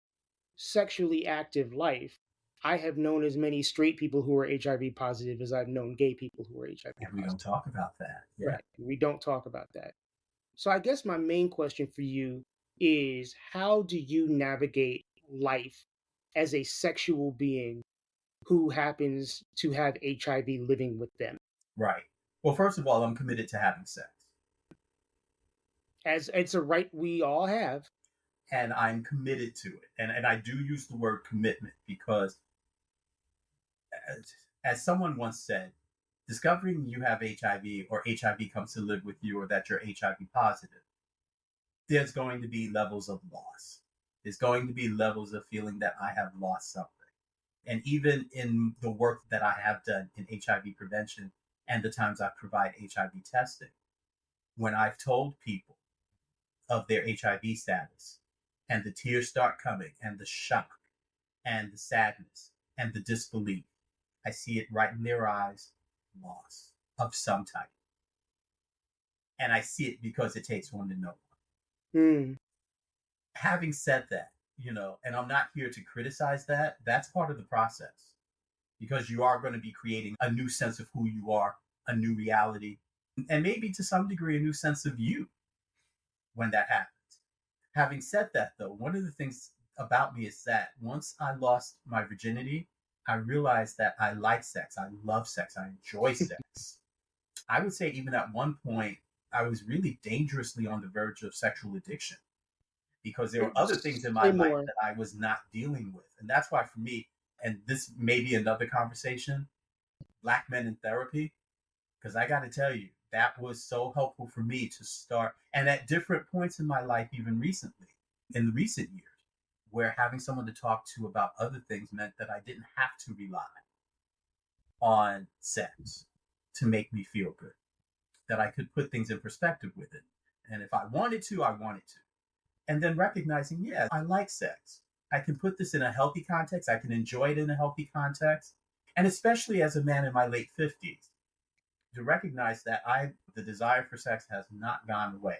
sexually active life, I have known as many straight people who are HIV positive as I've known gay people who are HIV And we don't positive. talk about that. Yeah. Right. We don't talk about that. So I guess my main question for you is how do you navigate life as a sexual being who happens to have HIV living with them? Right. Well, first of all, I'm committed to having sex. As it's a right we all have. And I'm committed to it. And I do use the word commitment because, as someone once said, discovering you have HIV or HIV comes to live with you or that you're HIV positive, there's going to be levels of loss. There's going to be levels of feeling that I have lost something. And even in the work that I have done in HIV prevention and the times I provide HIV testing, when I've told people of their HIV status and the tears start coming and the shock and the sadness and the disbelief, I see it right in their eyes, loss of some type. And I see it because it takes one to know one. Mm, Having said that, and I'm not here to criticize that, that's part of the process because you are going to be creating a new sense of who you are, a new reality, and maybe to some degree a new sense of you when that happens. Having said that, though, one of the things about me is that once I lost my virginity, I realized that I like sex. I love sex. I enjoy sex. I would say even at one point, I was really dangerously on the verge of sexual addiction because there were other things in my say life more. that I was not dealing with. And that's why for me, and this may be another conversation, Black men in therapy, because I got to tell you, that was so helpful for me to start. And at different points in my life, even recently, in the recent years, where having someone to talk to about other things meant that I didn't have to rely on sex to make me feel good, that I could put things in perspective with it. And if I wanted to, I wanted to. And then recognizing, yeah, I like sex. I can put this in a healthy context. I can enjoy it in a healthy context. And especially as a man in my late 50s, to recognize that the desire for sex has not gone away.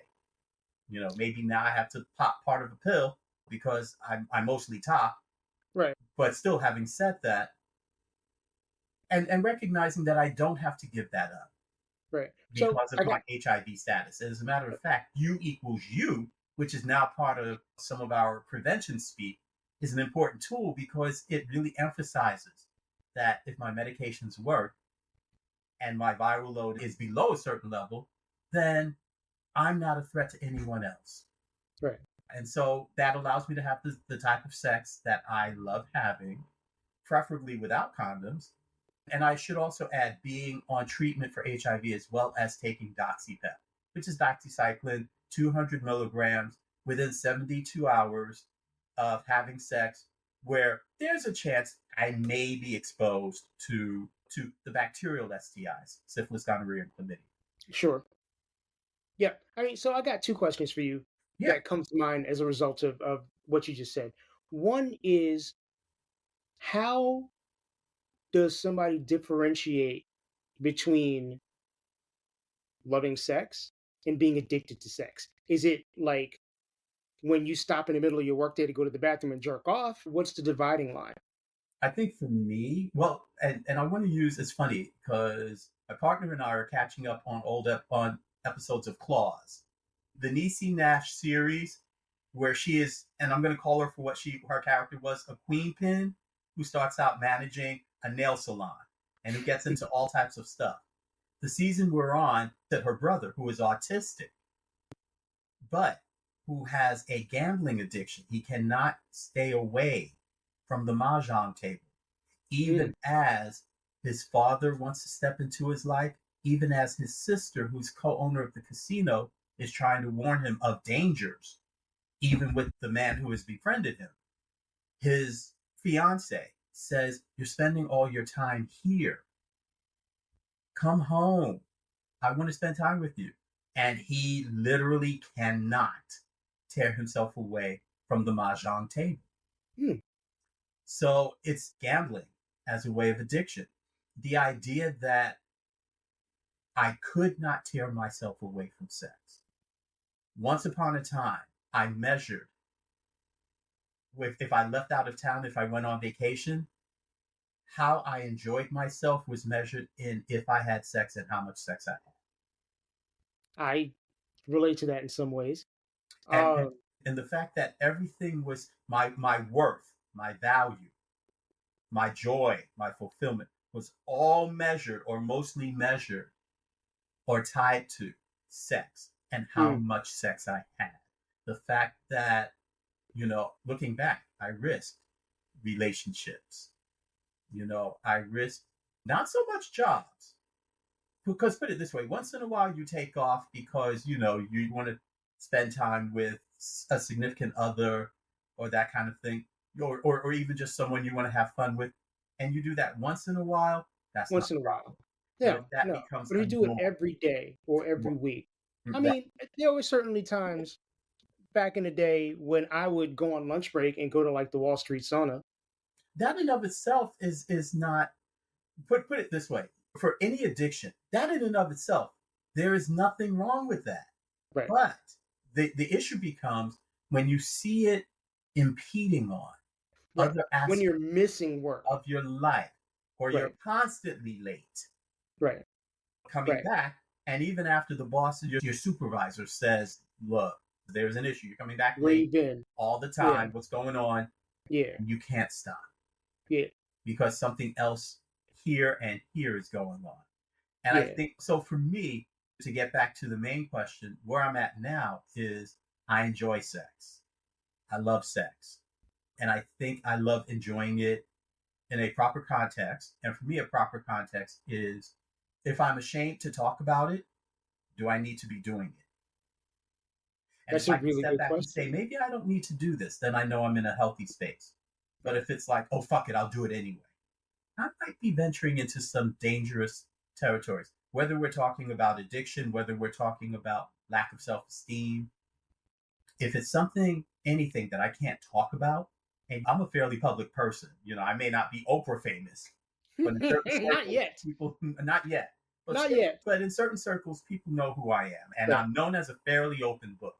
Maybe now I have to pop part of a pill because I mostly top, Right, but still having said that, and recognizing that I don't have to give that up right. So because I of got my HIV status. As a matter of fact, U equals U, which is now part of some of our prevention speak, is an important tool because it really emphasizes that if my medications work and my viral load is below a certain level, then I'm not a threat to anyone else. right. And so that allows me to have the type of sex that I love having, preferably without condoms. And I should also add being on treatment for HIV as well as taking doxypep. which is doxycycline, 200 milligrams within 72 hours of having sex, where there's a chance I may be exposed to the bacterial STIs, syphilis, gonorrhea, and chlamydia. Sure. Yeah. I mean, so I got two questions for you Yeah, that come to mind as a result of what you just said. One is, how does somebody differentiate between loving sex and being addicted to sex? Is it like when you stop in the middle of your workday to go to the bathroom and jerk off? What's the dividing line? I think for me, well, and I want to use, it's funny because my partner and I are catching up on on episodes of Claws, the Niecy Nash series, where she is, and I'm going to call her for what her character was, a queen pin who starts out managing a nail salon and who gets into all types of stuff. The season we're on, that her brother, who is autistic, but who has a gambling addiction, he cannot stay away from the mahjong table, even Mm, as his father wants to step into his life, even as his sister, who's co-owner of the casino, is trying to warn him of dangers, even with the man who has befriended him. His fiance says, "You're spending all your time here. Come home. I want to spend time with you." And he literally cannot tear himself away from the mahjong table. mm. So it's gambling as a way of addiction. The idea that I could not tear myself away from sex. Once upon a time, I measured if I left out of town, if I went on vacation, how I enjoyed myself was measured in if I had sex and how much sex I I relate to that in some ways. had. And Um, and the fact that everything was my worth, my value, my joy, my fulfillment was all measured or mostly measured or tied to sex and how mm, much sex I had. The fact that, looking back, I risked relationships. I risked not so much jobs. Because put it this way, once in a while you take off because, you want to spend time with a significant other or that kind of thing, or even just someone you want to have fun with. And you do that once in a while, that's not once a in a while. problem. But if No, that no. becomes But if a you do it norm, every day or every week, I that, mean, there were certainly times back in the day when I would go on lunch break and go to like the Wall Street sauna. that in of itself is not, put it this way, for any addiction, that in and of itself, there is nothing wrong with that. Right, But the issue becomes when you see it impeding on right. other When aspects you're missing work. of your life, or you're Right, constantly late right. coming Right. back, and even after the boss, your supervisor says, "Look, there's an issue. You're coming back Where late you been? all the Yeah, time. What's going on?" yeah, And you can't stop yeah, because something else here and here is going on. And I yeah. think so for me, to get back to the main question, where I'm at now is I enjoy sex. I love sex. And I think I love enjoying it in a proper context. And for me, a proper context is if I'm ashamed to talk about it, do I need to be doing it? And if That's a I can really step good back and say, question. maybe I don't need to do this, then I know I'm in a healthy space. But Right. if it's like, oh, fuck it, I'll do it anyway, I might be venturing into some dangerous territories. Whether we're talking about addiction, whether we're talking about lack of self esteem, if it's something, anything that I can't talk about, and I'm a fairly public person, I may not be Oprah famous, but in certain Not circles, yet. people, not yet, Not yet. but in certain circles, people know who I am, and Right. I'm known as a fairly open book.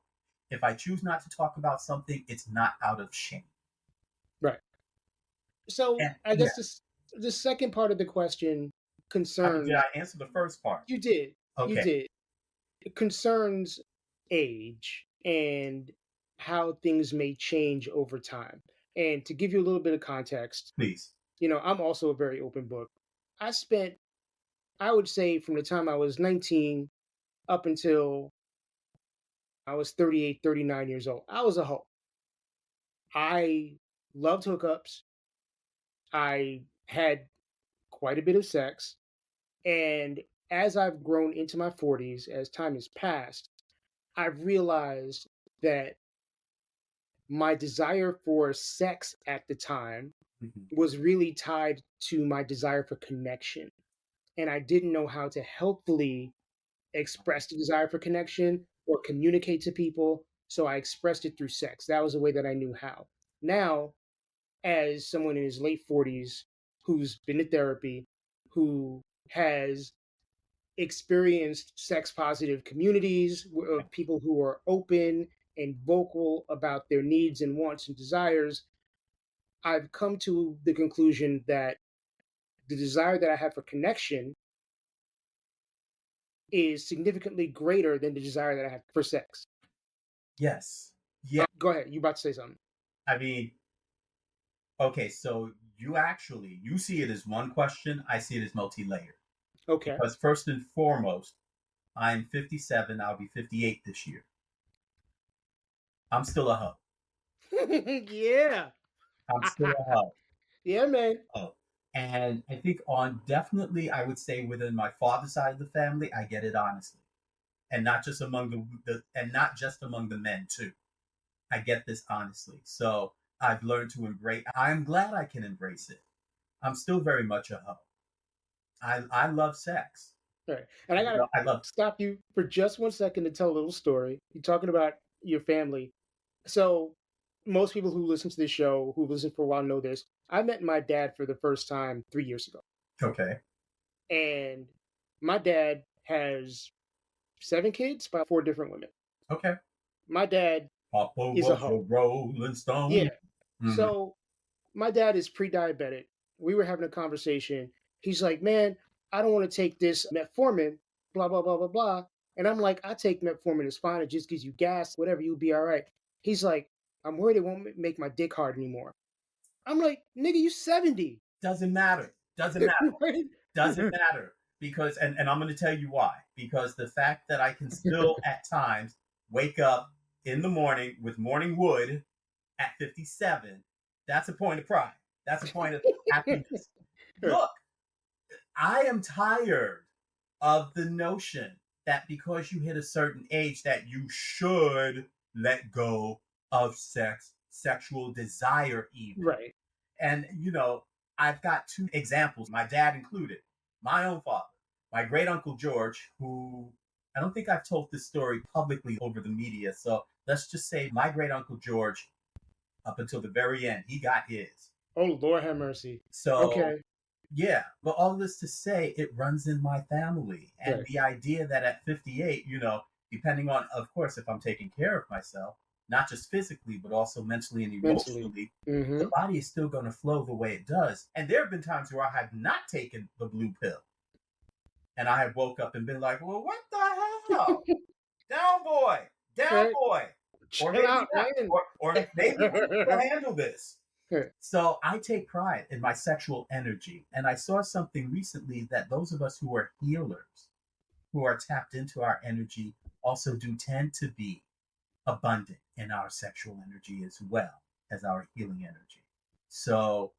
If I choose not to talk about something, it's not out of shame. Right. So And I yeah, guess the second part of the question did I concerns, answer the first part? you did. You Okay, did. It concerns age and how things may change over time. And to give you a little bit of context, please. I'm also a very open book. I spent, I would say, from the time I was 19 up until I was 38, 39 years old, I was a hoe. I loved hookups. I had quite a bit of sex. And as I've grown into my 40s, as time has passed, I've realized that my desire for sex at the time Mhm. was really tied to my desire for connection. And I didn't know how to helpfully express the desire for connection or communicate to people. So I expressed it through sex. That was the way that I knew how. Now, as someone in his late 40s who's been to therapy, who has experienced sex positive communities of people who are open and vocal about their needs and wants and desires, I've come to the conclusion that the desire that I have for connection is significantly greater than the desire that I have for sex. Yes. Yeah. Go ahead. You about to say something? I mean, okay, so you see it as one question, I see it as multi-layered. Okay. Because first and foremost, I'm 57, I'll be 58 this year. I'm still a hoe. Yeah. I'm still a hoe. Yeah, man. Oh. And I think on definitely, I would say within my father's side of the family, I get it honestly, and not just among and not just among the men too. I get this honestly. So I've learned to embrace. I'm glad I can embrace it. I'm still very much a hoe. I love sex. All right. And I gotta I love. stop you for just 1 second to tell a little story. You're talking about your family. So most people who listen to this show, who've listened for a while, know this. I met my dad for the first time 3 years ago. Okay. And my dad has 7 kids by 4 different women. Okay. My dad Papa is a was a hoe. Rolling Yeah. Stone. Mm-hmm. So my dad is pre-diabetic. We were having a conversation. He's like, "Man, I don't want to take this metformin, blah blah blah blah blah." And I'm like, "I take metformin. It's fine. It just gives you gas, whatever. You'll be all right." He's like, "I'm worried it won't make my dick hard anymore." I'm like, "Nigga, you 70." Doesn't matter. Doesn't matter. Right? Doesn't matter because and I'm going to tell you why, because the fact that I can still at times wake up in the morning with morning wood at 57, that's a point of pride, that's a point of happiness. Look, I am tired of the notion that because you hit a certain age that you should let go of sexual desire even. Right. And, I've got two examples, my dad included, my own father, my great uncle George, who I don't think I've told this story publicly over the media. So let's just say my great uncle George, up until the very end, he got his. Oh Lord have mercy. So, Okay. yeah, but all this to say, it runs in my family. And Right. the idea that at 58, depending on, of course, if I'm taking care of myself, not just physically, but also mentally and Mentally. emotionally, the Mm-hmm. body is still going to flow the way it does. And there have been times where I have not taken the blue pill. And I have woke up and been like, well, what the hell? Down, boy. Down, Right. boy. Or Chill maybe out, not. man. Or maybe we can handle this. So I take pride in my sexual energy. And I saw something recently that those of us who are healers, who are tapped into our energy, also do tend to be abundant in our sexual energy as well as our healing energy. So,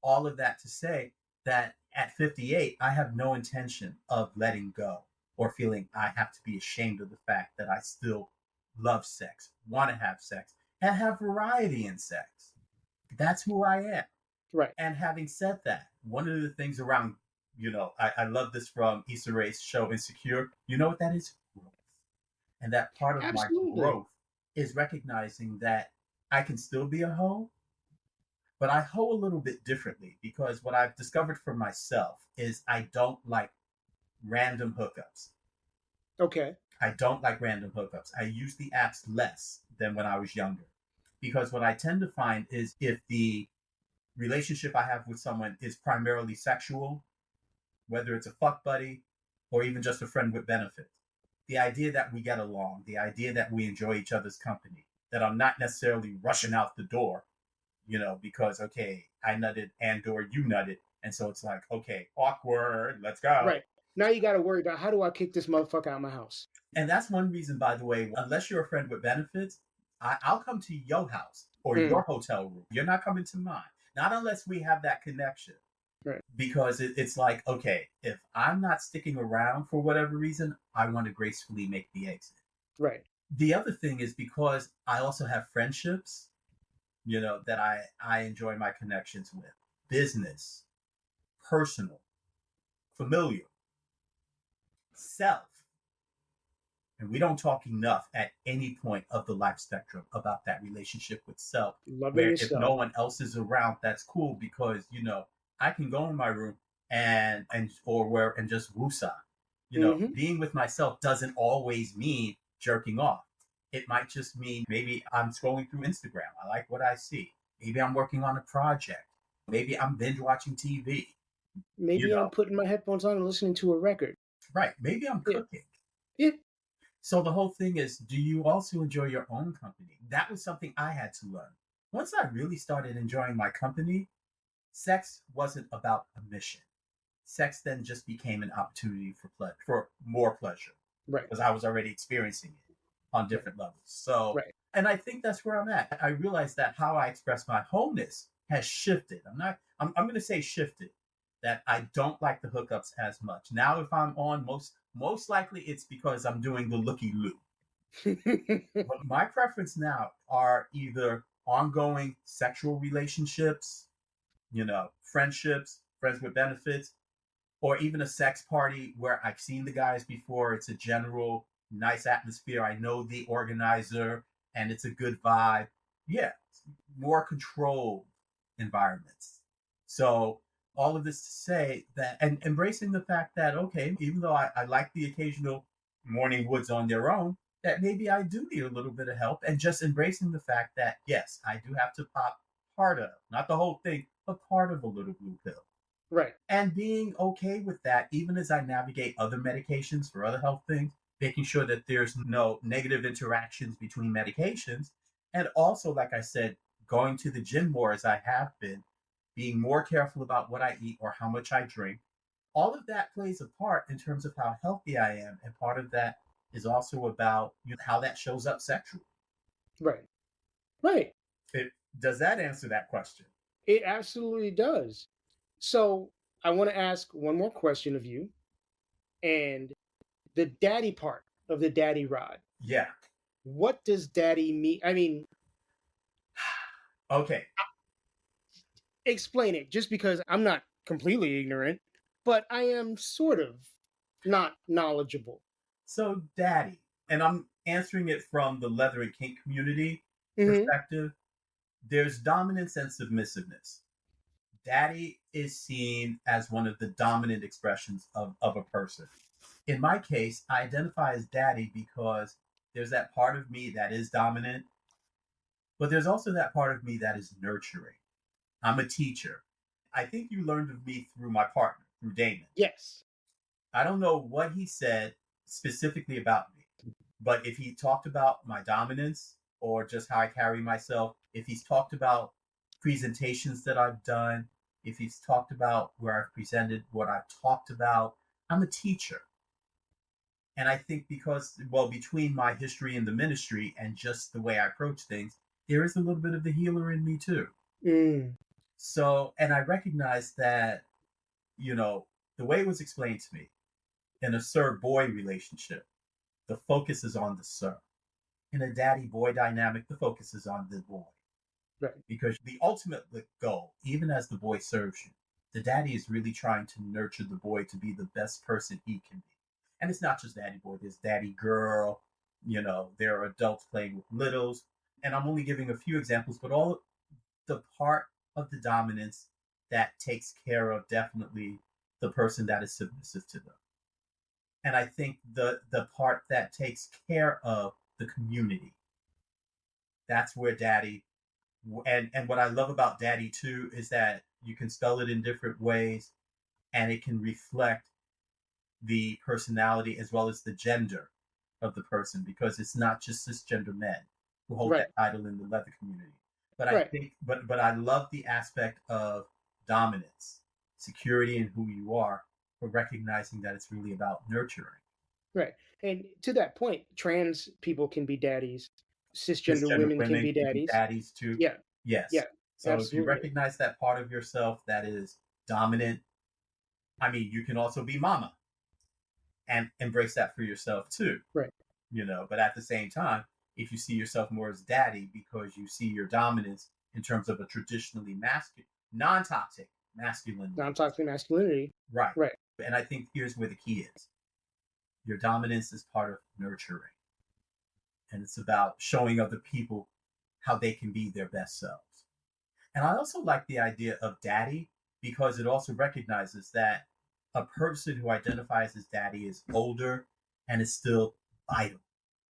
all of that to say that at 58, I have no intention of letting go or feeling I have to be ashamed of the fact that I still love sex, want to have sex, and have variety in sex. That's who I am. Right. And having said that, one of the things around, I love this from Issa Rae's show Insecure. You know what that is? Growth. And that part of my Absolutely. growth is recognizing that I can still be a hoe, but I hoe a little bit differently because what I've discovered for myself is I don't like random hookups. Okay. I don't like random hookups. I use the apps less than when I was younger because what I tend to find is if the relationship I have with someone is primarily sexual, whether it's a fuck buddy or even just a friend with benefits, the idea that we get along, the idea that we enjoy each other's company, that I'm not necessarily rushing out the door, because okay, I nutted and or you nutted, and so it's like, okay, awkward, let's go. Right. Now you got to worry about how do I kick this motherfucker out of my house? And that's one reason, by the way, unless you're a friend with benefits, I'll come to your house or Mm. your hotel room. You're not coming to mine. Not unless we have that connection. Right. because it's like, okay, if I'm not sticking around for whatever reason, I want to gracefully make the exit. Right. The other thing is because I also have friendships, that I enjoy my connections with, business, personal, familial, self. And we don't talk enough at any point of the life spectrum about that relationship with self, Loving where if no yourself. one else is around, that's cool because, I can go in my room and just woosah. Hmm. Being with myself doesn't always mean jerking off. It might just mean maybe I'm scrolling through Instagram. I like what I see. Maybe I'm working on a project. Maybe I'm binge watching TV. You Maybe I'm know, putting my headphones on and listening to a record. right. Maybe I'm Yeah. cooking. Yeah. So the whole thing is, do you also enjoy your own company? That was something I had to learn. Once I really started enjoying my company, sex wasn't about a mission. Sex then just became an opportunity for more pleasure Right. because I was already experiencing it on Right. different levels. So, Right. and I think that's where I'm at. I realized that how I express my wholeness has shifted. I'm going to say shifted, that I don't like the hookups as much. Now, if I'm on, most likely it's because I'm doing the looky loo. But my preference now are either ongoing sexual relationships, friendships, friends with benefits, or even a sex party where I've seen the guys before. It's a general nice atmosphere. I know the organizer and it's a good vibe. Yeah, more controlled environments. So, all of this to say that, and embracing the fact that, okay, even though I like the occasional morning woods on their own, that maybe I do need a little bit of help, and just embracing the fact that, yes, I do have to pop part of, not the whole thing, but part of a little blue pill, Right. and being okay with that, even as I navigate other medications for other health things, making sure that there's no negative interactions between medications. And also, like I said, going to the gym more as I have been, being more careful about what I eat or how much I drink. All of that plays a part in terms of how healthy I am. And part of that is also about how that shows up sexually. Right. Right. It, does that answer that question? It absolutely does. So I want to ask one more question of you, and the daddy part of the daddy rod. Yeah. What does daddy mean? I mean, Okay. explain it just because I'm not completely ignorant, but I am sort of not knowledgeable. So, daddy, and I'm answering it from the leather and kink community Hmm. perspective, there's dominance and submissiveness. Daddy is seen as one of the dominant expressions of a person. In my case, I identify as daddy because there's that part of me that is dominant, but there's also that part of me that is nurturing. I'm a teacher. I think you learned of me through my partner, through Damon. Yes. I don't know what he said specifically about me, but if he talked about my dominance or just how I carry myself, if he's talked about presentations that I've done, if he's talked about where I've presented what I've talked about, I'm a teacher. And I think because, well, between my history in the ministry and just the way I approach things, there is a little bit of the healer in me too. Mm. So, and I recognize that, the way it was explained to me in a sir boy relationship, the focus is on the sir. In a daddy boy dynamic, the focus is on the boy. Right. Because the ultimate goal, even as the boy serves you, the daddy is really trying to nurture the boy to be the best person he can be. And it's not just daddy boy, there's daddy girl, there are adults playing with littles. And I'm only giving a few examples, but all the part of the dominance that takes care of definitely the person that is submissive to them. And I think the part that takes care of the community, that's where daddy, and what I love about daddy too is that you can spell it in different ways and it can reflect the personality as well as the gender of the person, because it's not just cisgender men who hold Right. that title in the leather community. But I Right. think, but I love the aspect of dominance, security in who you are, for recognizing that it's really about nurturing. Right. And to that point, trans people can be daddies. Cisgender Cisgender women can women be can be daddies. daddies too. Yeah. Yes. Yeah. So if you Absolutely. recognize that part of yourself that is dominant. I mean, you can also be mama and embrace that for yourself too. Right. But at the same time, if you see yourself more as daddy because you see your dominance in terms of a traditionally masculine, non-toxic masculinity. Non-toxic masculinity. Right. Right. And I think here's where the key is. Your dominance is part of nurturing. And it's about showing other people how they can be their best selves. And I also like the idea of daddy because it also recognizes that a person who identifies as daddy is older and is still vital.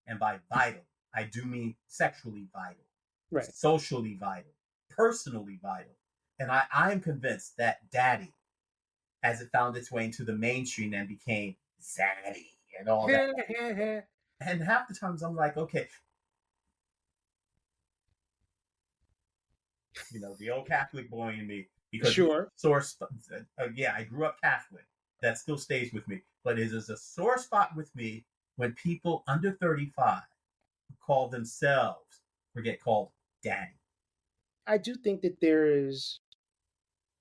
And by vital, I do mean sexually vital, Right. socially vital, personally vital. And I am convinced that daddy, as it found its way into the mainstream and became zaddy and all that. And half the times I'm like, okay, the old Catholic boy in me, because Sure. yeah, I grew up Catholic. That still stays with me. But it is a sore spot with me when people under 35 call themselves or get called daddy. I do think that there is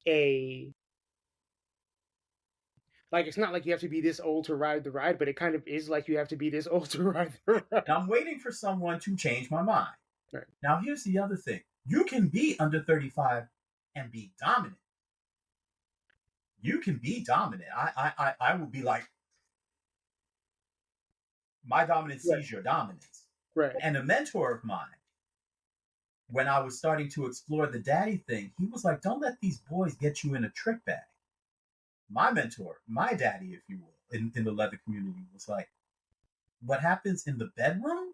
a like it's not like you have to be this old to ride the ride, but it kind of is like you have to be this old to ride the ride. And I'm waiting for someone to change my mind. Right. Now, here's the other thing. You can be under 35 and be dominant. You can be dominant. I will be like, my dominance Right. sees your dominance. Right. And a mentor of mine, when I was starting to explore the daddy thing, he was like, don't let these boys get you in a trick bag. My mentor, my daddy, if you will, in the leather community was like, what happens in the bedroom?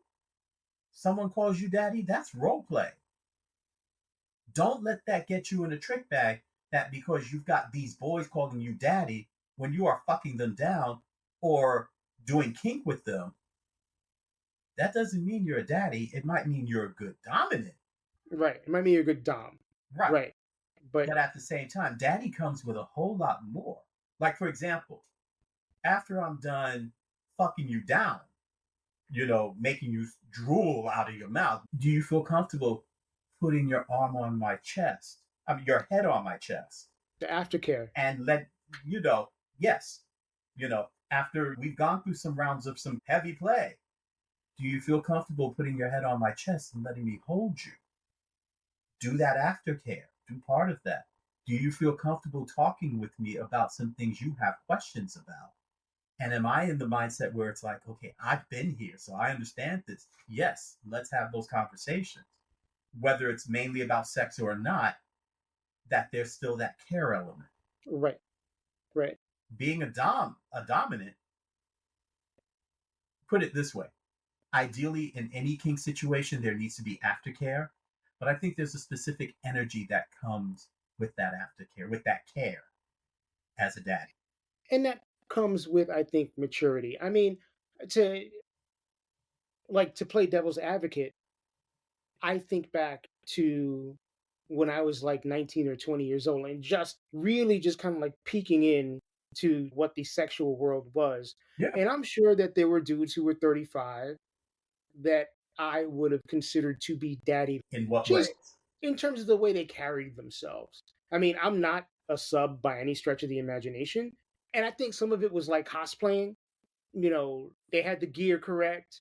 Someone calls you daddy, that's role play. Don't let that get you in a trick bag that because you've got these boys calling you daddy when you are fucking them down or doing kink with them, that doesn't mean you're a daddy. It might mean you're a good dominant. Right. It might mean you're a good dom. Right. Right. But at the same time, daddy comes with a whole lot more. Like, for example, after I'm done fucking you down, making you drool out of your mouth, do you feel comfortable putting your arm on my chest? I mean, your head on my chest. The aftercare. And yes, after we've gone through some rounds of some heavy play, do you feel comfortable putting your head on my chest and letting me hold you? Do that aftercare. Do part of that. Do you feel comfortable talking with me about some things you have questions about? And am I in the mindset where it's like, okay, I've been here, so I understand this. Yes, let's have those conversations. Whether it's mainly about sex or not, that there's still that care element. Right. Right. Being a dominant, put it this way. Ideally, in any kink situation, there needs to be aftercare. But I think there's a specific energy that comes with that aftercare, with that care as a daddy. And that comes with, I think, maturity. I mean, to play devil's advocate, I think back to when I was like 19 or 20 years old and just really just kind of like peeking in to what the sexual world was. Yeah. And I'm sure that there were dudes who were 35 that I would have considered to be daddy. In what just ways? In terms of the way they carried themselves. I mean, I'm not a sub by any stretch of the imagination. And I think some of it was like cosplaying. They had the gear correct.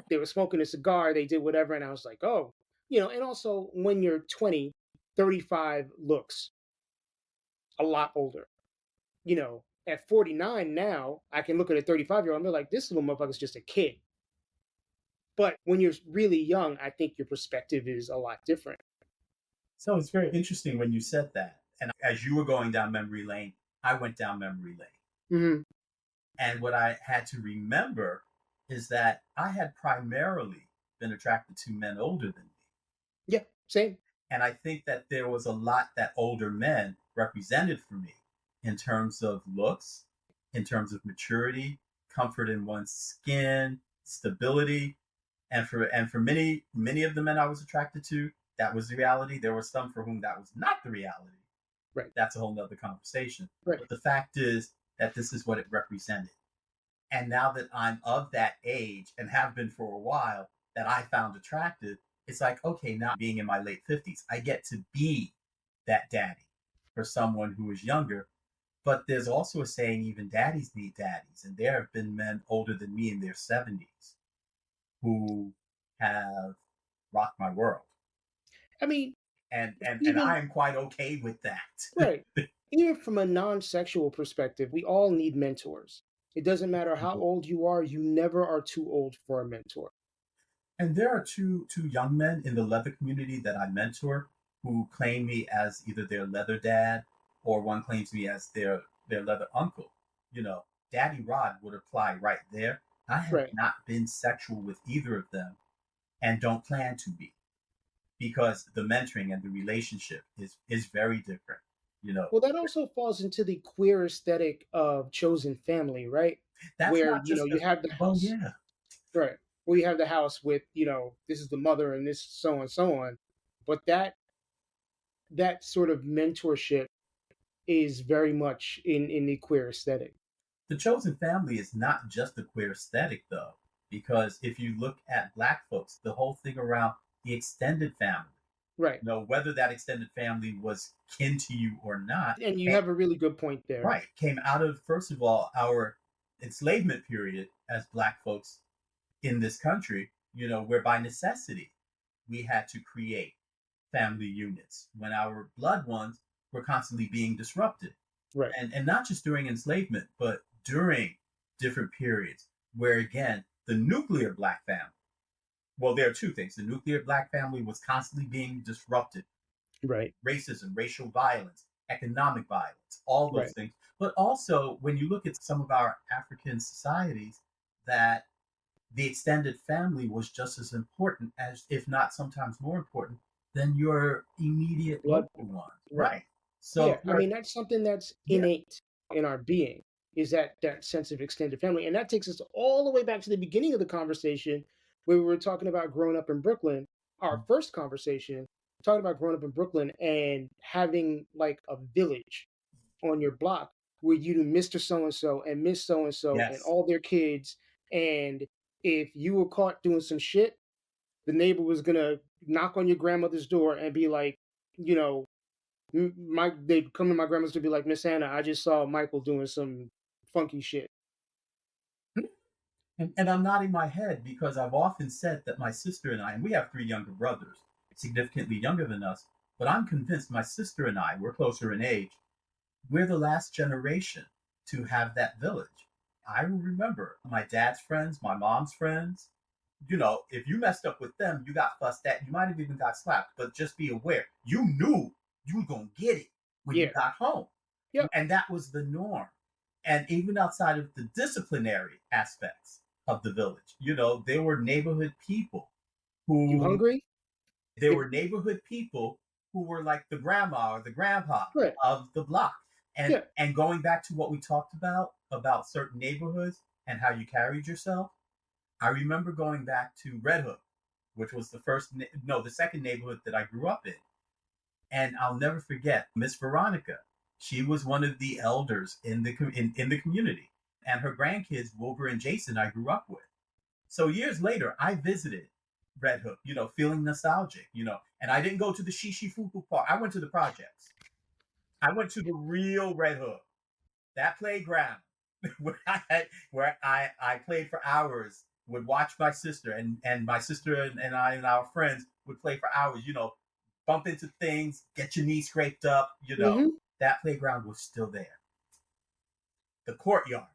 They were smoking a cigar. They did whatever. And I was like, oh, and also when you're 20, 35 looks a lot older. At 49 now, I can look at a 35-year-old and be like, this little motherfucker's just a kid. But when you're really young, I think your perspective is a lot different. So it's very interesting when you said that. And as you were going down memory lane, I went down memory lane. Mm-hmm. And what I had to remember is that I had primarily been attracted to men older than me. Yeah, same. And I think that there was a lot that older men represented for me in terms of looks, in terms of maturity, comfort in one's skin, stability. And for many of the men I was attracted to, that was the reality. There were some for whom that was not the reality. Right. That's a whole nother conversation. Right. But the fact is that this is what it represented. And now that I'm of that age and have been for a while, that I found attractive, it's like, okay, now being in my late 50s, I get to be that daddy for someone who is younger But there's also a saying, even daddies need daddies. And there have been men older than me in their 70s who have rocked my world. I mean, And even I am quite okay with that. right, even from a non-sexual perspective, we all need mentors. It doesn't matter how old you are, you never are too old for a mentor. And there are two young men in the leather community that I mentor who claim me as either their leather dad, or one claims me as their leather uncle. You know, Daddy Rod would apply right there. I have Right. not been sexual with either of them and don't plan to be, because the mentoring and the relationship is very different. You know, Well, that also falls into the queer aesthetic of chosen family, right? that's Where, not just you a have the well, house, yeah. right? Where you have the house with, this is the mother and this so and so on. But that sort of mentorship is very much in the queer aesthetic. The chosen family is not just a queer aesthetic, though, because if you look at Black folks, the whole thing around the extended family, Right. whether that extended family was kin to you or not, And you have a really good point there. right, came out of, first of all, our enslavement period as Black folks in this country, where by necessity we had to create family units when our blood ones were constantly being disrupted. Right. And not just during enslavement, but during different periods where, again, the nuclear Black family, well, there are two things. The nuclear Black family was constantly being disrupted: Right. racism, racial violence, economic violence, all those Right. things. But also, when you look at some of our African societies, that the extended family was just as important, as, if not sometimes more important, than your immediate Blood. local ones. Right. Right. Yeah, So, I mean that's something that's yeah. innate in our being, is that sense of extended family, and that takes us all the way back to the beginning of the conversation where we were talking about growing up in Brooklyn. Our first conversation, talking about growing up in Brooklyn and having like a village on your block where you knew Mr. So and so and Miss So and so and Yes. all their kids, and if you were caught doing some shit, the neighbor was gonna knock on your grandmother's door and be like, you know, they'd come to my grandma's to be like, Miss Anna, I just saw Michael doing some funky shit. And I'm nodding my head because I've often said that my sister and I, and we have three younger brothers, significantly younger than us, but I'm convinced my sister and I, we're closer in age, we're the last generation to have that village. I remember my dad's friends, my mom's friends. If you messed up with them, you got fussed at. You might have even got slapped, but just be aware, you knew you were going to get it when you Yeah. got home. Yep. And that was the norm. And even outside of the disciplinary aspects of the village, there were neighborhood people You who hungry? there were neighborhood people who were like the grandma or the grandpa Right. of the block. And Yeah. and going back to what we talked about certain neighborhoods and how you carried yourself, I remember going back to Red Hook, which was the second neighborhood that I grew up in. And I'll never forget Miss Veronica. She was one of the elders in the community, and her grandkids Wilbur and Jason I grew up with. So years later, I visited Red Hook, feeling nostalgic, and I didn't go to the Shishi Fuku Park. I went to the projects. I went to the real Red Hook, that playground where I played for hours, would watch my sister, and my sister and I and our friends would play for hours, bump into things, get your knee scraped up, Mm-hmm. that playground was still there. The courtyard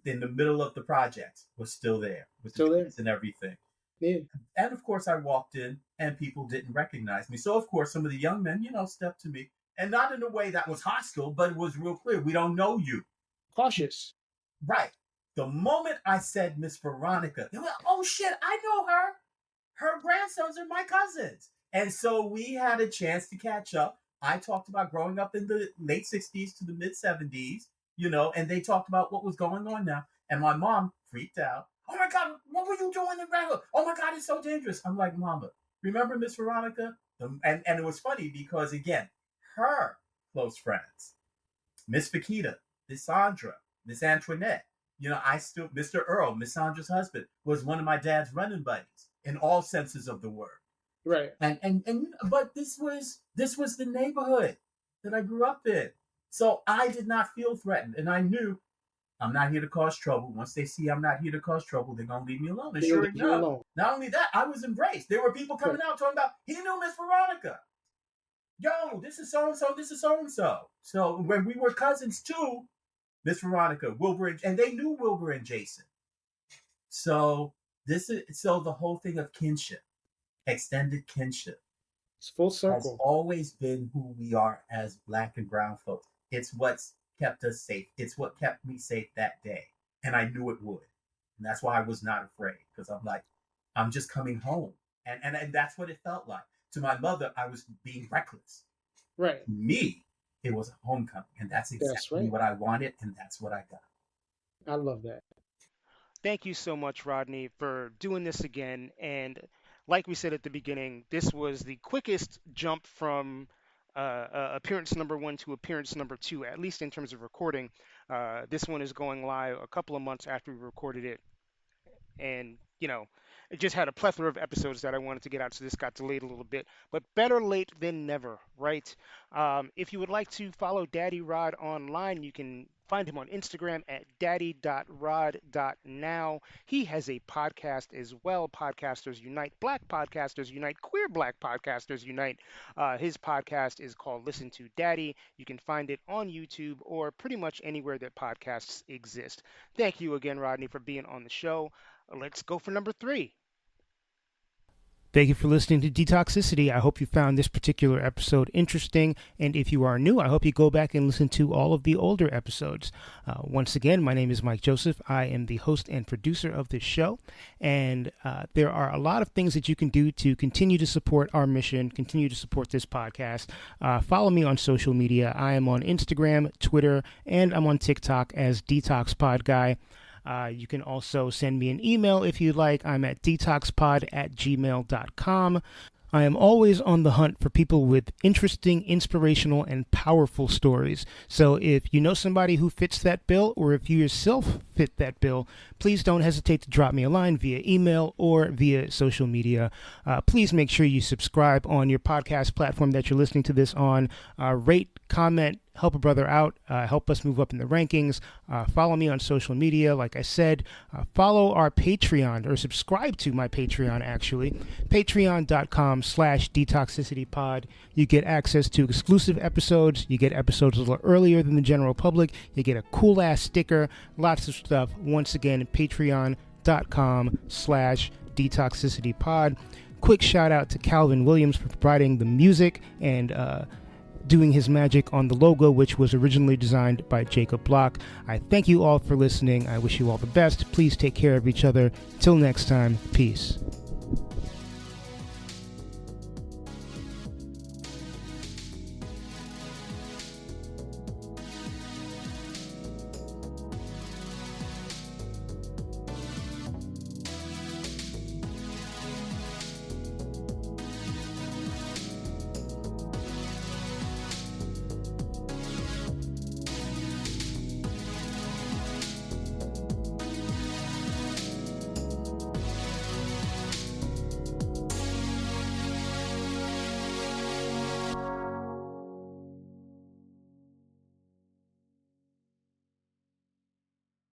in the middle of the project was still there with the Still there. trees and everything. Yeah. And of course, I walked in and people didn't recognize me. So, of course, some of the young men, stepped to me, and not in a way that was hostile, but it was real clear: we don't know you. Cautious. Right. The moment I said Miss Veronica, they were like, oh shit, I know her. Her grandsons are my cousins. And so we had a chance to catch up. I talked about growing up in the late 60s to the mid 70s, and they talked about what was going on now. And my mom freaked out. Oh my God, what were you doing in Red? Oh my God, it's so dangerous. I'm like, Mama, remember Miss Veronica? And it was funny because, again, her close friends, Miss Fakita, Miss Sandra, Miss Antoinette, Mr. Earl, Miss Sandra's husband, was one of my dad's running buddies in all senses of the word. Right. But this was the neighborhood that I grew up in. So I did not feel threatened. And I knew I'm not here to cause trouble. Once they see I'm not here to cause trouble, they're going to leave me alone. And sure enough, not only that, I was embraced. There were people coming out talking about, he knew Miss Veronica. Yo, this is so-and-so, this is so-and-so. So when we were cousins too, Miss Veronica, Wilbur, and they knew Wilbur and Jason. So the whole thing of kinship, extended kinship, it's full circle, has always been who we are as Black and brown folks. It's what's kept us safe. It's what kept me safe that day. And I knew it would. And that's why I was not afraid, because I'm like, I'm just coming home. And that's what it felt like. To my mother, I was being reckless. Right. To me, it was a homecoming. And that's exactly what I wanted. And that's what I got. I love that. Thank you so much, Rodney, for doing this again. And like we said at the beginning, this was the quickest jump from appearance number 1 to appearance number 2, at least in terms of recording. This one is going live a couple of months after we recorded it. And, it just had a plethora of episodes that I wanted to get out, so this got delayed a little bit. But better late than never, right? If you would like to follow Daddy Rod online, you can find him on Instagram at daddy.rod.now. He has a podcast as well, Podcasters Unite, Black Podcasters Unite, Queer Black Podcasters Unite. His podcast is called Listen to Daddy. You can find it on YouTube or pretty much anywhere that podcasts exist. Thank you again, Rodney, for being on the show. Let's go for number 3. Thank you for listening to Detoxicity. I hope you found this particular episode interesting. And if you are new, I hope you go back and listen to all of the older episodes. Once again, my name is Mike Joseph. I am the host and producer of this show. And there are a lot of things that you can do to continue to support our mission, continue to support this podcast. Follow me on social media. I am on Instagram, Twitter, and I'm on TikTok as DetoxPod Guy. You can also send me an email if you'd like. I'm at detoxpod@gmail.com. I am always on the hunt for people with interesting, inspirational, and powerful stories. So if you know somebody who fits that bill, or if you yourself fit that bill, please don't hesitate to drop me a line via email or via social media. Please make sure you subscribe on your podcast platform that you're listening to this on. Rate, comment, help a brother out, help us move up in the rankings. Follow me on social media. Like I said, follow our Patreon, or subscribe to my Patreon, actually. Patreon.com/detoxicitypod. You get access to exclusive episodes. You get episodes a little earlier than the general public. You get a cool ass sticker, lots of stuff. Once again, patreon.com/detoxicitypod. Quick shout out to Calvin Williams for providing the music and doing his magic on the logo, which was originally designed by Jacob Block. I thank you all for listening. I wish you all the best. Please take care of each other. Till next time, peace.